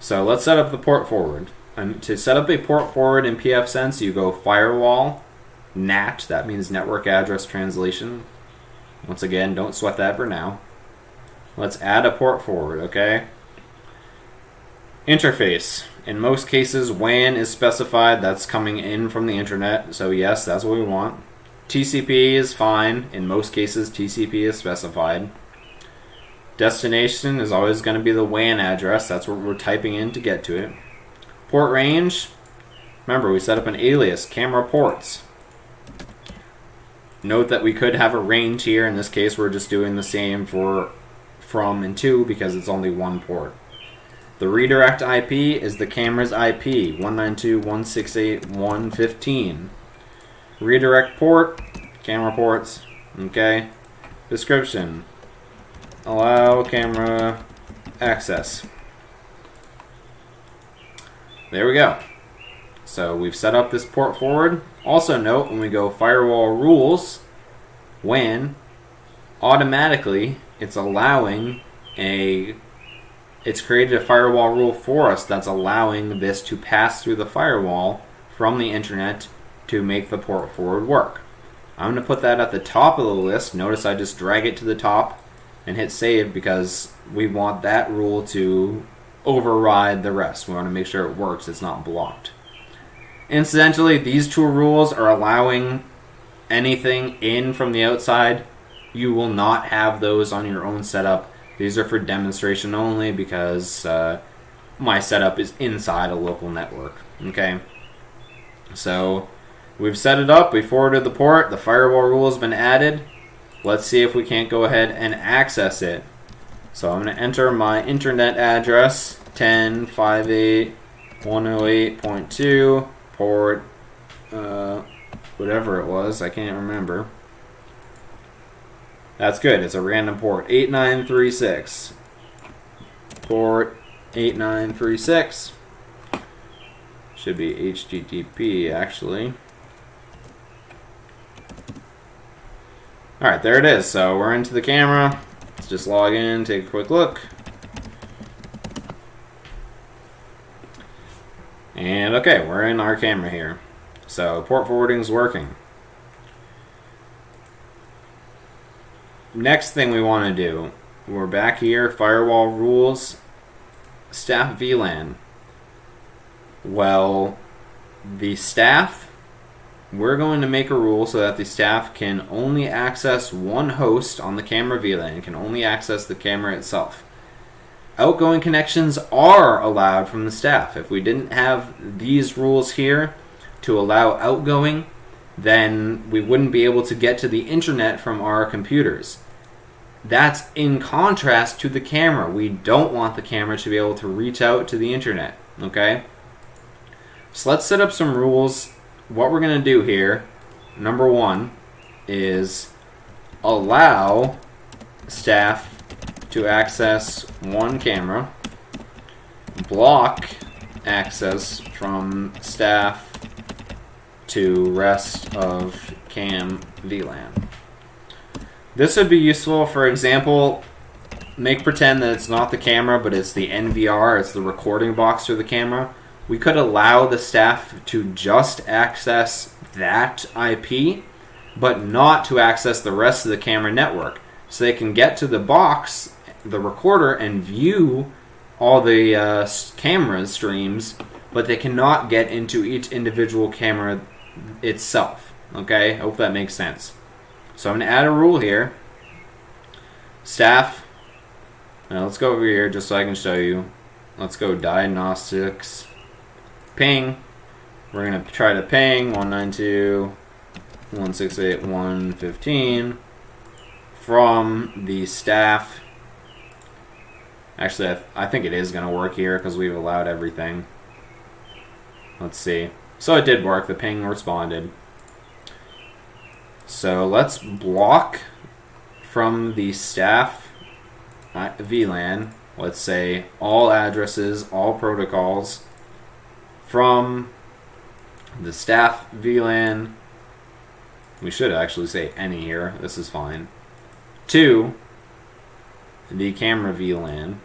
A: So let's set up the port forward. And to set up a port forward in pfSense, you go Firewall, NAT, that means Network Address Translation. Once again, don't sweat that for now. Let's add a port forward, okay? Interface. In most cases, WAN is specified. That's coming in from the internet. So yes, that's what we want. TCP is fine. In most cases, TCP is specified. Destination is always going to be the WAN address. That's what we're typing in to get to it. Port range. Remember, we set up an alias, camera ports. Note that we could have a range here. In this case, we're just doing the same for from and to because it's only one port. The redirect IP is the camera's IP, 192.168.115. Redirect port, camera ports, okay. Description, allow camera access. There we go. So we've set up this port forward. Also note when we go Firewall Rules, WAN, automatically it's created a firewall rule for us that's allowing this to pass through the firewall from the internet to make the port forward work. I'm going to put that at the top of the list. Notice I just drag it to the top and hit save because we want that rule to override the rest. We want to make sure it works, it's not blocked. Incidentally, these two rules are allowing anything in from the outside. You will not have those on your own setup. These are for demonstration only because my setup is inside a local network. Okay, so we've set it up, we forwarded the port, the firewall rule has been added. Let's see if we can't go ahead and access it. So I'm going to enter my internet address, 10.58.108.2, port, whatever it was, I can't remember. That's good, it's a random port, 8936. Port 8936. Should be HTTP actually. Alright, there it is. So we're into the camera. Let's just log in, take a quick look. And okay, we're in our camera here. So port forwarding is working. Next thing we want to do, we're back here, Firewall Rules, Staff VLAN. Well, the staff, we're going to make a rule so that the staff can only access one host on the camera VLAN. It can only access the camera itself. Outgoing connections are allowed from the staff. If we didn't have these rules here to allow outgoing, then we wouldn't be able to get to the internet from our computers. That's in contrast to the camera. We don't want the camera to be able to reach out to the internet, okay? So let's set up some rules. What we're going to do here, number one, is allow staff to access one camera, block access from staff to rest of cam VLAN. This would be useful, for example, make pretend that it's not the camera, but it's the NVR, it's the recording box for the camera. We could allow the staff to just access that IP, but not to access the rest of the camera network. So they can get to the box, the recorder, and view all the camera streams, but they cannot get into each individual camera itself. Okay, hope that makes sense. So I'm going to add a rule here. Staff. Now let's go over here just so I can show you. Let's go diagnostics. Ping. We're going to try to ping 192.168.115 from the staff. Actually, I think it is going to work here because we've allowed everything. Let's see. So it did work. The ping responded. So let's block from the staff VLAN, let's say all addresses, all protocols from the staff VLAN. We should actually say any here. This is fine. To the camera VLAN.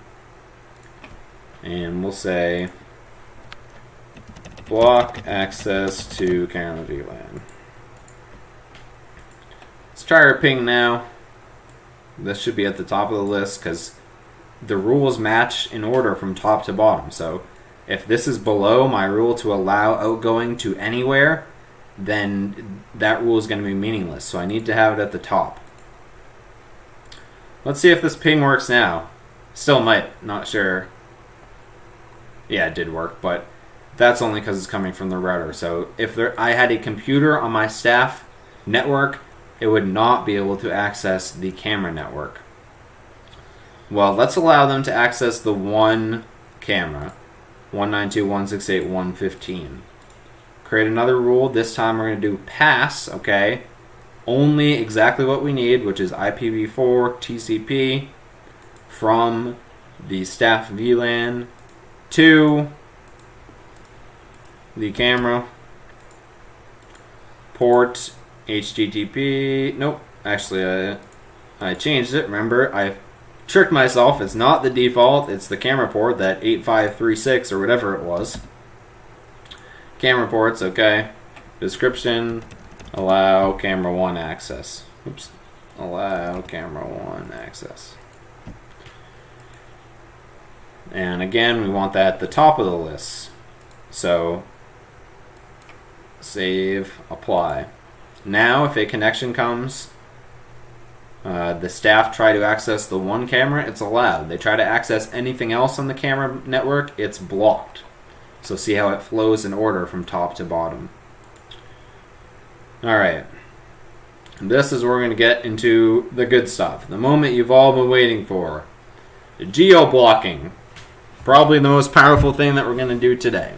A: And we'll say block access to camera VLAN. Let's try our ping now. This should be at the top of the list because the rules match in order from top to bottom. So if this is below my rule to allow outgoing to anywhere, then that rule is going to be meaningless. So I need to have it at the top. Let's see if this ping works now. Still might, not sure. Yeah, it did work, but that's only because it's coming from the router. So if I had a computer on my staff network, it would not be able to access the camera network. Well, let's allow them to access the one camera, 192.168.115. Create another rule. This time we're going to do pass, okay? Only exactly what we need, which is IPv4 TCP from the staff VLAN to the camera port HTTP. Nope, actually I changed it. Remember, I tricked myself. It's not the default. It's the camera port, that 8536 or whatever it was. Camera ports, okay. Description, allow camera 1 access. Oops. Allow camera 1 access. And again, we want that at the top of the list. So, save, apply. Now, if a connection comes, the staff try to access the one camera, it's allowed. They try to access anything else on the camera network, it's blocked. So see how it flows in order from top to bottom. Alright. This is where we're going to get into the good stuff. The moment you've all been waiting for. Geo-blocking. Probably the most powerful thing that we're going to do today.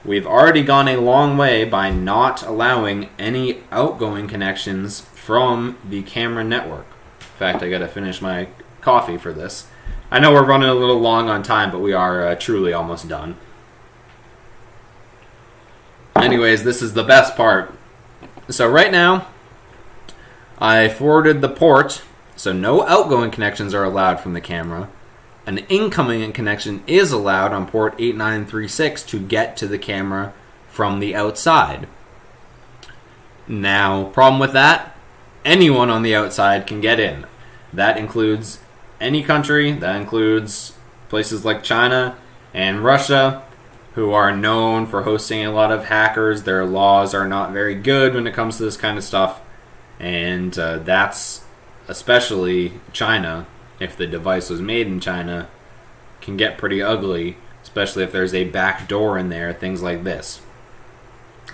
A: We've already gone a long way by not allowing any outgoing connections from the camera network. In fact, I gotta finish my coffee for this. I know we're running a little long on time, but we are truly almost done. Anyways, this is the best part. So right now, I forwarded the port, so no outgoing connections are allowed from the camera. An incoming connection is allowed on port 8936 to get to the camera from the outside. Now, problem with that, anyone on the outside can get in. That includes any country, that includes places like China and Russia, who are known for hosting a lot of hackers. Their laws are not very good when it comes to this kind of stuff, and that's especially China. If the device was made in China, can get pretty ugly, especially if there's a back door in there, things like this.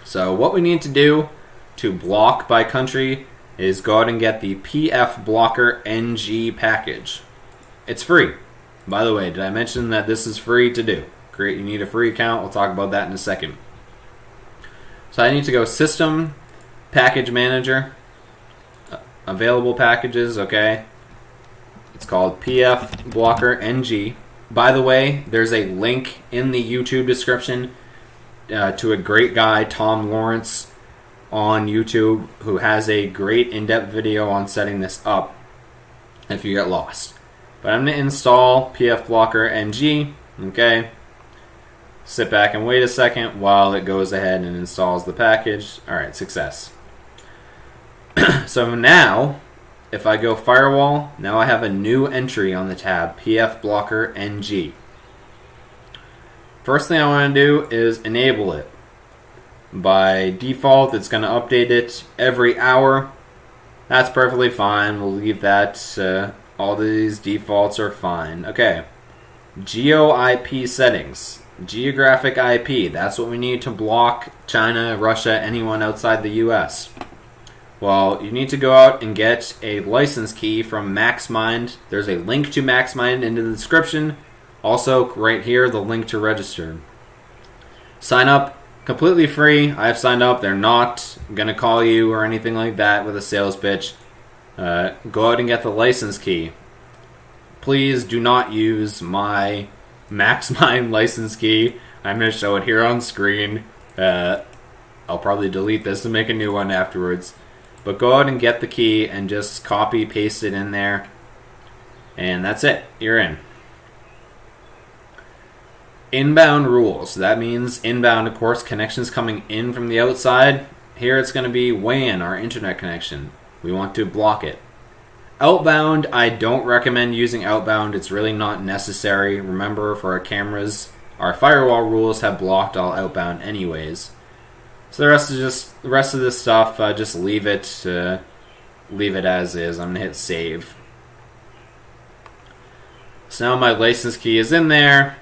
A: So what we need to do to block by country is go out and get the PF Blocker NG package. It's free. By the way, did I mention that this is free to do? Great, you need a free account. We'll talk about that in a second. So I need to go System, Package Manager, Available Packages, okay. It's called PF Blocker NG. By the way, there's a link in the YouTube description to a great guy, Tom Lawrence, on YouTube who has a great in-depth video on setting this up if you get lost. But I'm going to install pfblocker ng, okay? Sit back and wait a second while it goes ahead and installs the package. Alright, success. So now, if I go firewall, now I have a new entry on the tab, pfblocker ng. First thing I want to do is enable it. By default, it's going to update it every hour. That's perfectly fine. We'll leave that. All these defaults are fine. Okay. Geo-IP settings. Geographic IP. That's what we need to block China, Russia, anyone outside the US. Well, you need to go out and get a license key from MaxMind. There's a link to MaxMind in the description. Also, right here, the link to register. Sign up. Completely free. I've signed up. They're not going to call you or anything like that with a sales pitch. Go out and get the license key. Please do not use my MaxMind license key. I'm going to show it here on screen. I'll probably delete this and make a new one afterwards. But go out and get the key and just copy, paste it in there. And that's it. You're in. Inbound rules. That means inbound, of course, connections coming in from the outside. Here it's going to be WAN, our internet connection. We want to block it. Outbound, I don't recommend using outbound. It's really not necessary. Remember, for our cameras, our firewall rules have blocked all outbound anyways. So the rest of this stuff, just leave it as is. I'm gonna hit save. So now my license key is in there.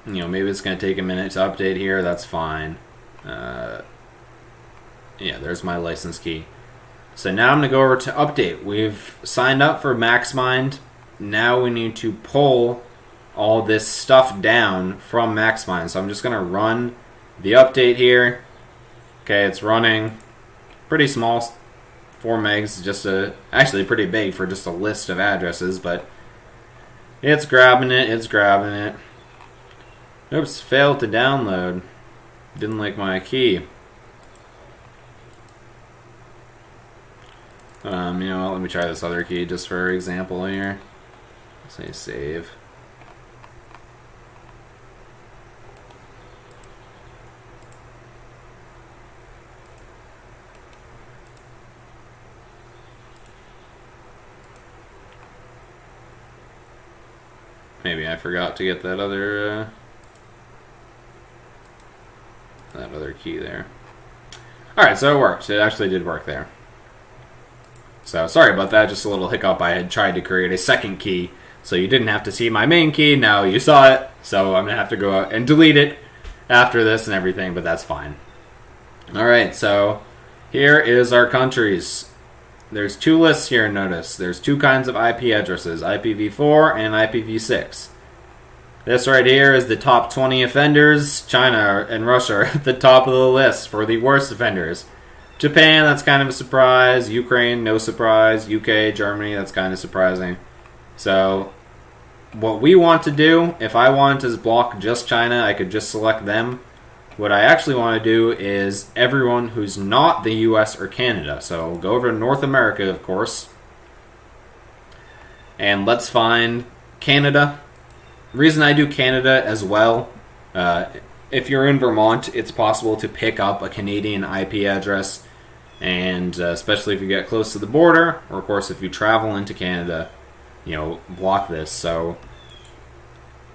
A: You know, maybe it's gonna take a minute to update here. That's fine. Yeah, there's my license key. So now I'm going to go over to update. We've signed up for MaxMind. Now we need to pull all this stuff down from MaxMind. So I'm just going to run the update here. Okay, it's running. Pretty small, 4 megs, just actually pretty big for just a list of addresses, but it's grabbing it. Oops, failed to download. Didn't like my key. You know what, let me try this other key just for example here. Say save. Maybe I forgot to get that other key there. Alright, so it worked. It actually did work there. So, sorry about that, just a little hiccup. I had tried to create a second key, so you didn't have to see my main key. Now you saw it, so I'm going to have to go out and delete it after this and everything, but that's fine. Alright, so here is our countries. There's 2 lists here, notice. There's 2 kinds of IP addresses, IPv4 and IPv6. This right here is the top 20 offenders. China and Russia are at the top of the list for the worst offenders. Japan, that's kind of a surprise. Ukraine, no surprise. UK, Germany, that's kind of surprising. So, what we want to do, if I want to block just China, I could just select them. What I actually want to do is everyone who's not the US or Canada. So, go over to North America, of course. And let's find Canada. The reason I do Canada as well, if you're in Vermont, it's possible to pick up a Canadian IP address. And especially if you get close to the border, or of course if you travel into Canada, you know, block this. So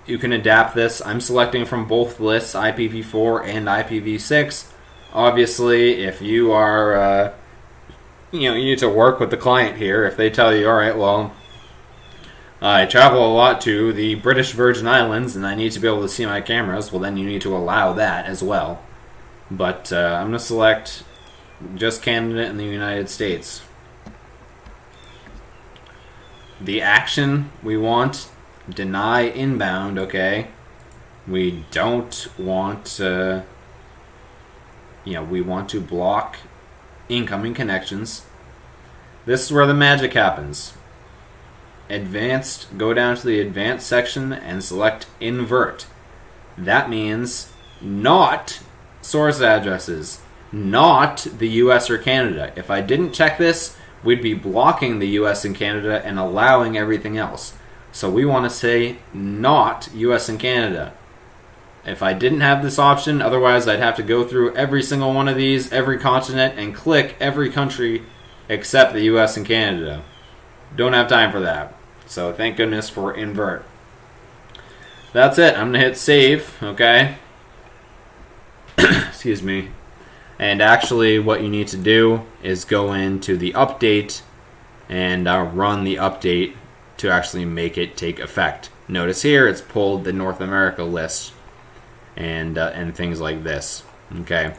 A: you can adapt this. I'm selecting from both lists, IPv4 and IPv6. Obviously, if you are, you need to work with the client here. If they tell you, all right, well, I travel a lot to the British Virgin Islands and I need to be able to see my cameras, well, then you need to allow that as well. But I'm going to select just Canada and the United States. The action we want, deny inbound, okay. We don't want, we want to block incoming connections. This is where the magic happens. Advanced, go down to the advanced section and select invert. That means not source addresses. not the US or Canada. If I didn't check this, we'd be blocking the US and Canada and allowing everything else. So we want to say not US and Canada. If I didn't have this option, otherwise I'd have to go through every single one of these, every continent, and click every country except the US and Canada. Don't have time for that. So thank goodness for invert. That's it. I'm going to hit save, okay? Excuse me. And actually what you need to do is go into the update and run the update to actually make it take effect. Notice here it's pulled the North America list and things like this. Okay.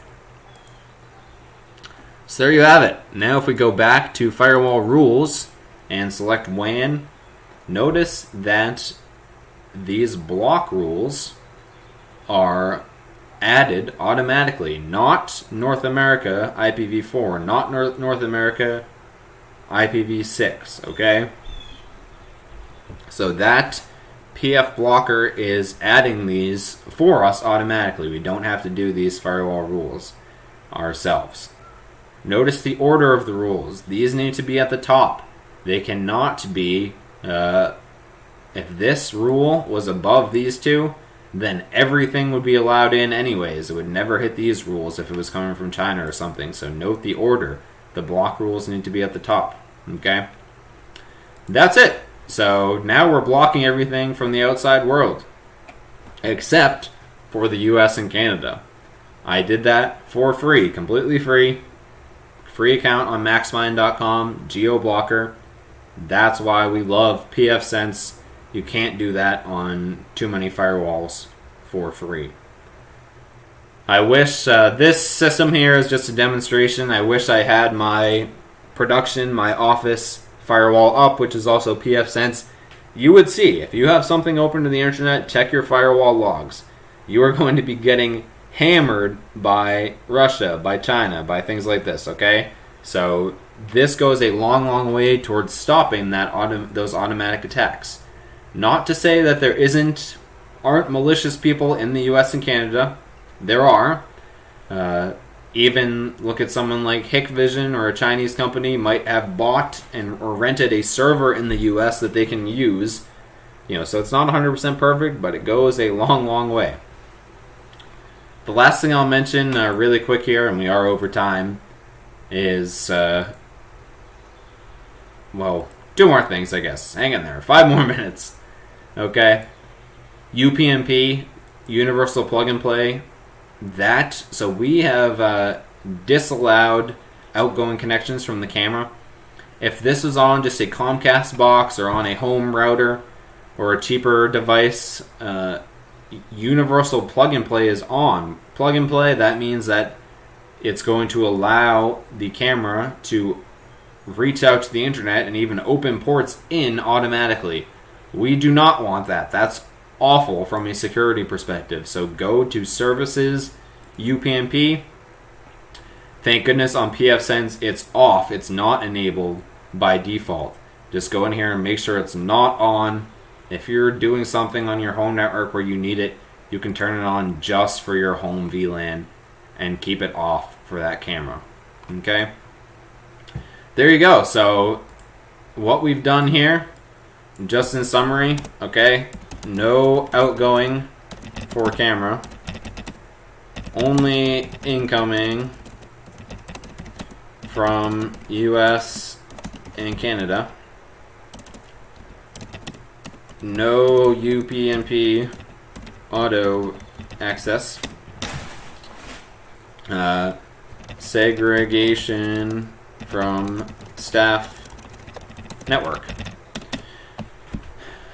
A: So there you have it. Now if we go back to Firewall Rules and select WAN, notice that these block rules are added automatically. Not North America IPv4, not North America IPv6, okay? So that PF blocker is adding these for us automatically. We don't have to do these firewall rules ourselves. Notice the order of the rules. These need to be at the top. They cannot be, if this rule was above these two, then everything would be allowed in anyways. It would never hit these rules if it was coming from China or something. So note the order. The block rules need to be at the top. Okay? That's it. So now we're blocking everything from the outside world, except for the US and Canada. I did that for free, completely free. Free account on maxmind.com, GeoBlocker. That's why we love pfSense. You can't do that on too many firewalls for free. I wish this system here is just a demonstration. I wish I had my production, my office firewall up, which is also pfSense. You would see, if you have something open to the internet, check your firewall logs. You are going to be getting hammered by Russia, by China, by things like this, okay? So this goes a long, long way towards stopping those automatic attacks. Not to say that there aren't malicious people in the US and Canada. There are. Even look at someone like Hikvision or a Chinese company might have bought or rented a server in the US that they can use. So it's not 100% perfect, but it goes a long, long way. The last thing I'll mention really quick here, and we are over time, is, two more things, I guess. Hang in there. 5 more minutes. Okay. UPnP, Universal Plug and Play. So we have disallowed outgoing connections from the camera. If this is on just a Comcast box or on a home router or a cheaper device, Universal Plug and Play is on. Plug and Play, that means that it's going to allow the camera to reach out to the internet and even open ports in automatically. We do not want that. That's awful from a security perspective. So go to Services, UPnP. Thank goodness on pfSense it's off. It's not enabled by default. Just go in here and make sure it's not on. If you're doing something on your home network where you need it, you can turn it on just for your home VLAN and keep it off for that camera. Okay? There you go. So what we've done here, just in summary, okay, no outgoing for camera, only incoming from US and Canada, no UPnP auto access, segregation from staff network.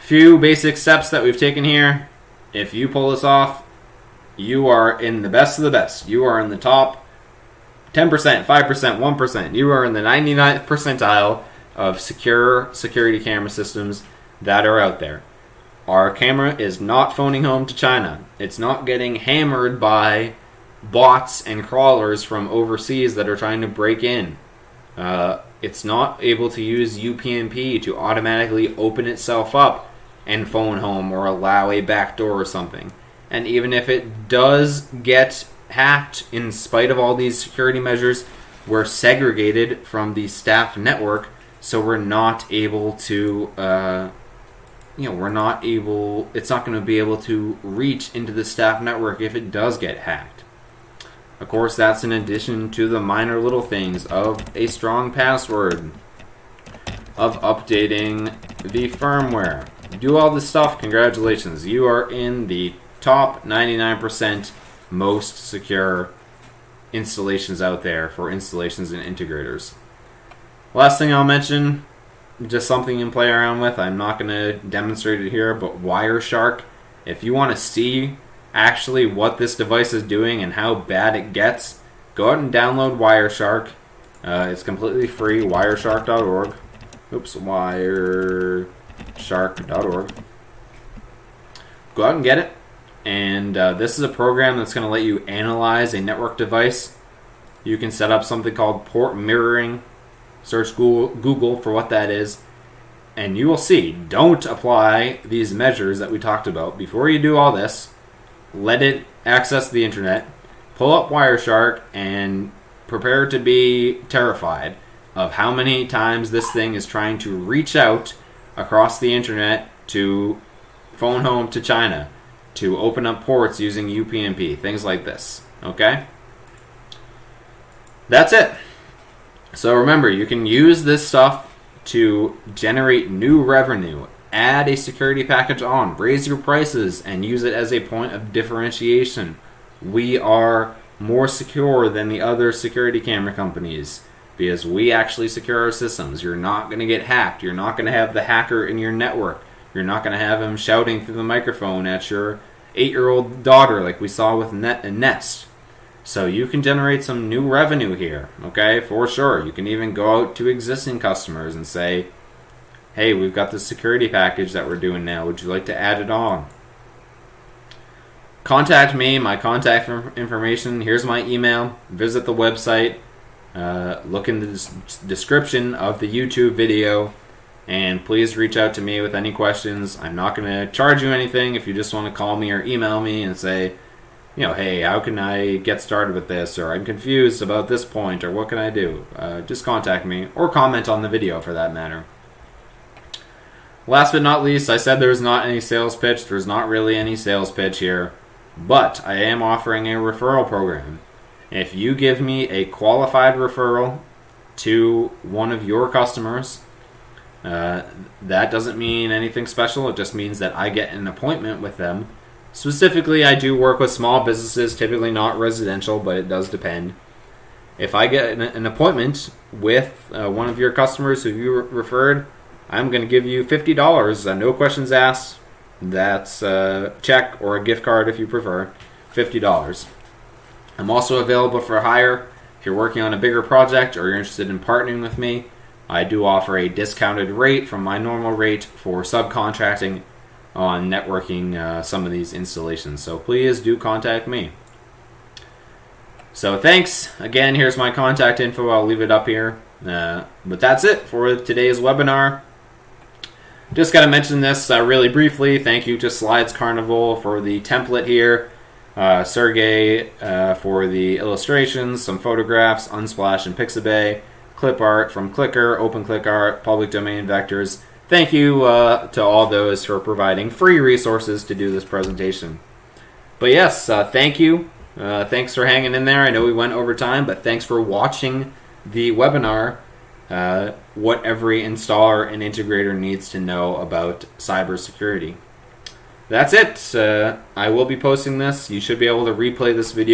A: Few basic steps that we've taken here. If you pull this off, you are in the best of the best. You are in the top 10%, 5%, 1%. You are in the 99th percentile of secure security camera systems that are out there. Our camera is not phoning home to China. It's not getting hammered by bots and crawlers from overseas that are trying to break in. It's not able to use UPnP to automatically open itself up and phone home or allow a backdoor or something. And even if it does get hacked in spite of all these security measures. We're segregated from the staff network, so we're not able to, it's not going to be able to reach into the staff network if it does get hacked. Of course, that's in addition to the minor little things of a strong password, of updating the firmware. Do all this stuff, congratulations. You are in the top 99% most secure installations out there for installations and integrators. Last thing I'll mention, just something you can play around with. I'm not going to demonstrate it here, but Wireshark. If you want to see actually what this device is doing and how bad it gets, go out and download Wireshark. It's completely free, wireshark.org. Oops, wireshark.org. Go out and get it. And this is a program that's going to let you analyze a network device. You can set up something called port mirroring. Search Google for what that is. And you will see, don't apply these measures that we talked about. Before you do all this, let it access the internet. Pull up Wireshark and prepare to be terrified of how many times this thing is trying to reach out across the internet to phone home to China, to open up ports using UPnP, things like this. Okay? That's it. So remember, you can use this stuff to generate new revenue, add a security package on, raise your prices, and use it as a point of differentiation. We are more secure than the other security camera companies because we actually secure our systems. You're not going to get hacked. You're not going to have the hacker in your network. You're not going to have him shouting through the microphone at your 8-year-old daughter like we saw with Nest. So you can generate some new revenue here, okay, for sure. You can even go out to existing customers and say, hey, we've got this security package that we're doing now. Would you like to add it on? Contact me, my contact information. Here's my email. Visit the website. Look in the description of the YouTube video. And please reach out to me with any questions. I'm not going to charge you anything if you just want to call me or email me and say, hey, how can I get started with this? Or I'm confused about this point, or what can I do? Just contact me, or comment on the video for that matter. Last but not least, I said there's not any sales pitch. There's not really any sales pitch here. But I am offering a referral program. If you give me a qualified referral to one of your customers, that doesn't mean anything special. It just means that I get an appointment with them. Specifically, I do work with small businesses, typically not residential, but it does depend. If I get an appointment with one of your customers who you referred, I'm going to give you $50, no questions asked. That's a check or a gift card if you prefer, $50. I'm also available for hire. If you're working on a bigger project or you're interested in partnering with me, I do offer a discounted rate from my normal rate for subcontracting on networking some of these installations. So please do contact me. So thanks. Again, here's my contact info. I'll leave it up here. But that's it for today's webinar. Just got to mention this really briefly. Thank you to Slides Carnival for the template here. Sergey for the illustrations, some photographs, Unsplash and Pixabay, clip art from Clicker, OpenClick Art, public domain vectors. Thank you to all those for providing free resources to do this presentation. But yes, thank you. Thanks for hanging in there. I know we went over time, but thanks for watching the webinar, what every installer and integrator needs to know about cybersecurity. That's it. I will be posting this. You should be able to replay this video